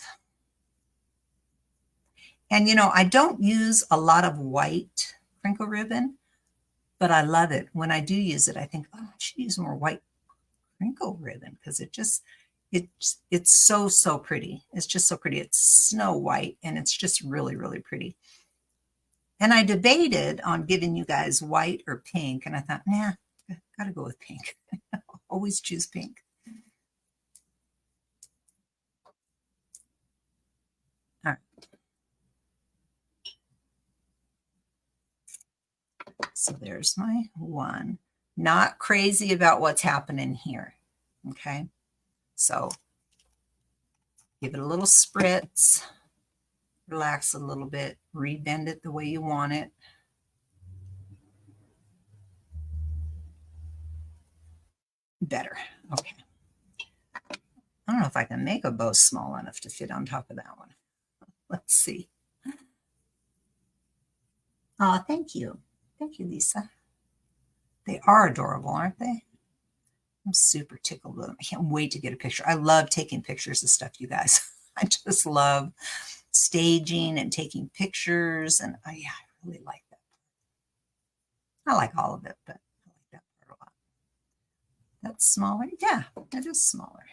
And you know, I don't use a lot of white crinkle ribbon, but I love it. When I do use it, I think, oh, I should use more white crinkle ribbon because it's so, so pretty. It's just so pretty. It's snow white and it's just really, really pretty. And I debated on giving you guys white or pink, and I thought, nah, gotta go with pink. Always choose pink. All right. So there's my one. Not crazy about what's happening here. Okay. So give it a little spritz, relax a little bit, rebend it the way you want it. Better. Okay. I don't know if I can make a bow small enough to fit on top of that one. Let's see. Oh, thank you. Thank you, Lisa. They are adorable, aren't they? I'm super tickled with them. I can't wait to get a picture. I love taking pictures of stuff, you guys. I just love staging and taking pictures. And yeah, I really like that. I like all of it, but I like that part a lot. That's smaller. Yeah, it is smaller.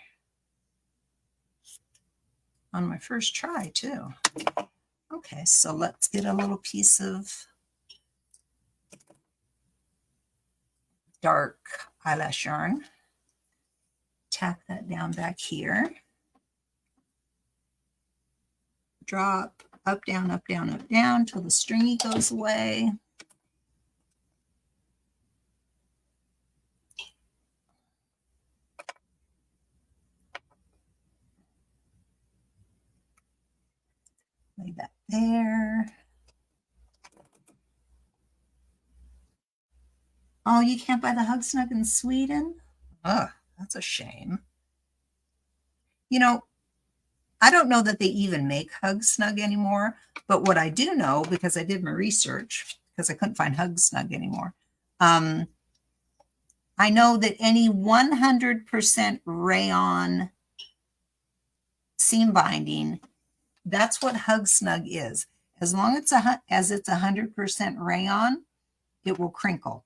On my first try, too. Okay, so let's get a little piece of dark eyelash yarn. Tack that down back here. Drop up, down, up, down, up, down till the stringy goes away. Lay that there. Oh, you can't buy the Hug Snug in Sweden? Ugh, that's a shame. You know, I don't know that they even make Hug Snug anymore, but what I do know, because I did my research, because I couldn't find Hug Snug anymore, I know that any 100% rayon seam binding, that's what Hug Snug is. As long as it's 100% rayon, it will crinkle.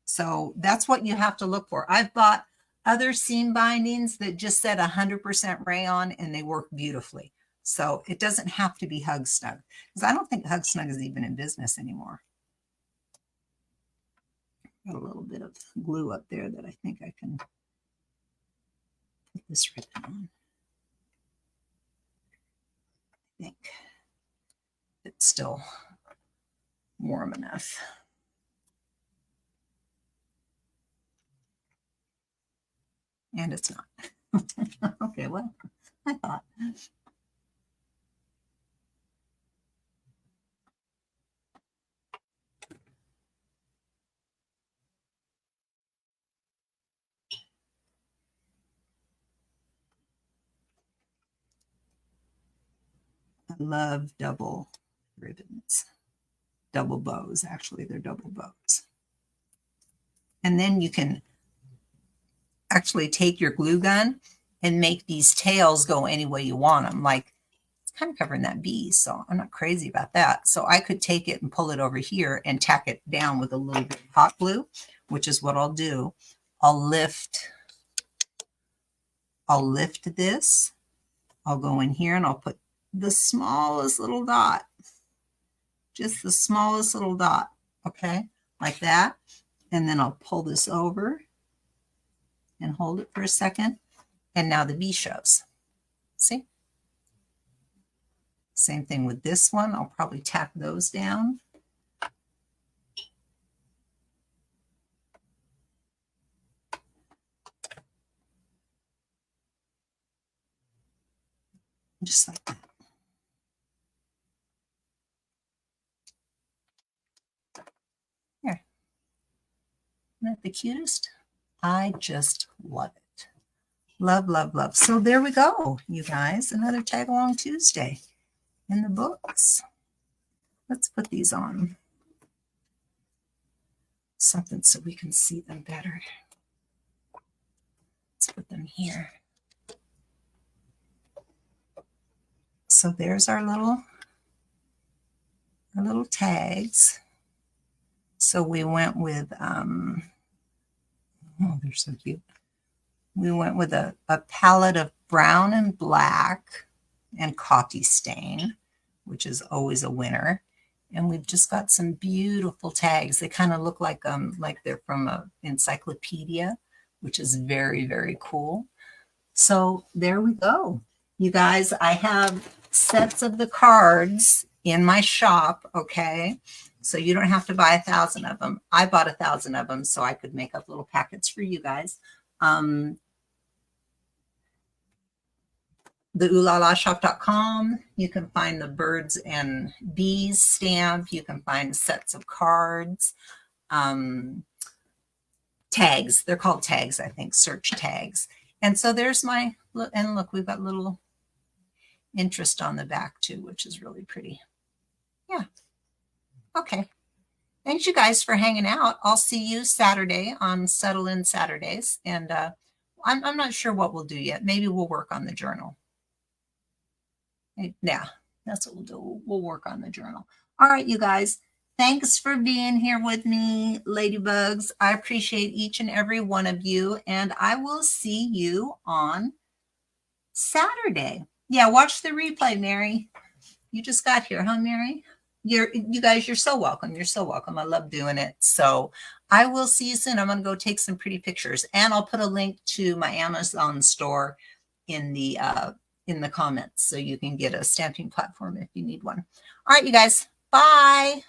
So that's what you have to look for. I've bought other seam bindings that just said 100% rayon and they work beautifully. So it doesn't have to be Hug Snug because I don't think Hug Snug is even in business anymore. Got a little bit of glue up there that I think I can put this ribbon on. I think it's still warm enough. And it's not. Okay, well, I thought. I love double ribbons, double bows. Actually, they're double bows. And then you can actually take your glue gun and make these tails go any way you want them. Like it's kind of covering that bee, so I'm not crazy about that. So I could take it and pull it over here and tack it down with a little bit of hot glue, which is what I'll do. I'll lift this. I'll go in here and I'll put the smallest little dot, just the smallest little dot, okay, like that. And then I'll pull this over and hold it for a second. And now the bee shows. See? Same thing with this one. I'll probably tack those down. Just like that. Here. Isn't that the cutest? I just love it. Love, love, love. So there we go, you guys. Another Tag Along Tuesday in the books. Let's put these on something so we can see them better. Let's put them here. So there's our little tags. So we went with, oh, they're so cute. We went with a palette of brown and black and coffee stain, which is always a winner. And we've just got some beautiful tags. They kind of look like they're from an encyclopedia, which is very, very cool. So there we go. You guys, I have sets of the cards in my shop, okay? So you don't have to buy 1,000 of them. I bought 1,000 of them so I could make up little packets for you guys. The oolalashop.com, you can find the birds and bees stamp. You can find sets of cards, tags. They're called tags, I think, search tags. And so there's my, and look, we've got little interest on the back too, which is really pretty. Yeah. Okay. Thanks you guys for hanging out. I'll see you Saturday on Settle In Saturdays. And I'm not sure what we'll do yet. Maybe we'll work on the journal. Yeah, that's what we'll do. We'll work on the journal. All right, you guys. Thanks for being here with me, Ladybugs. I appreciate each and every one of you. And I will see you on Saturday. Yeah, watch the replay, Mary. You just got here, huh, Mary? You guys, you're so welcome. You're so welcome. I love doing it. So I will see you soon. I'm going to go take some pretty pictures. And I'll put a link to my Amazon store in the comments so you can get a stamping platform if you need one. All right, you guys. Bye.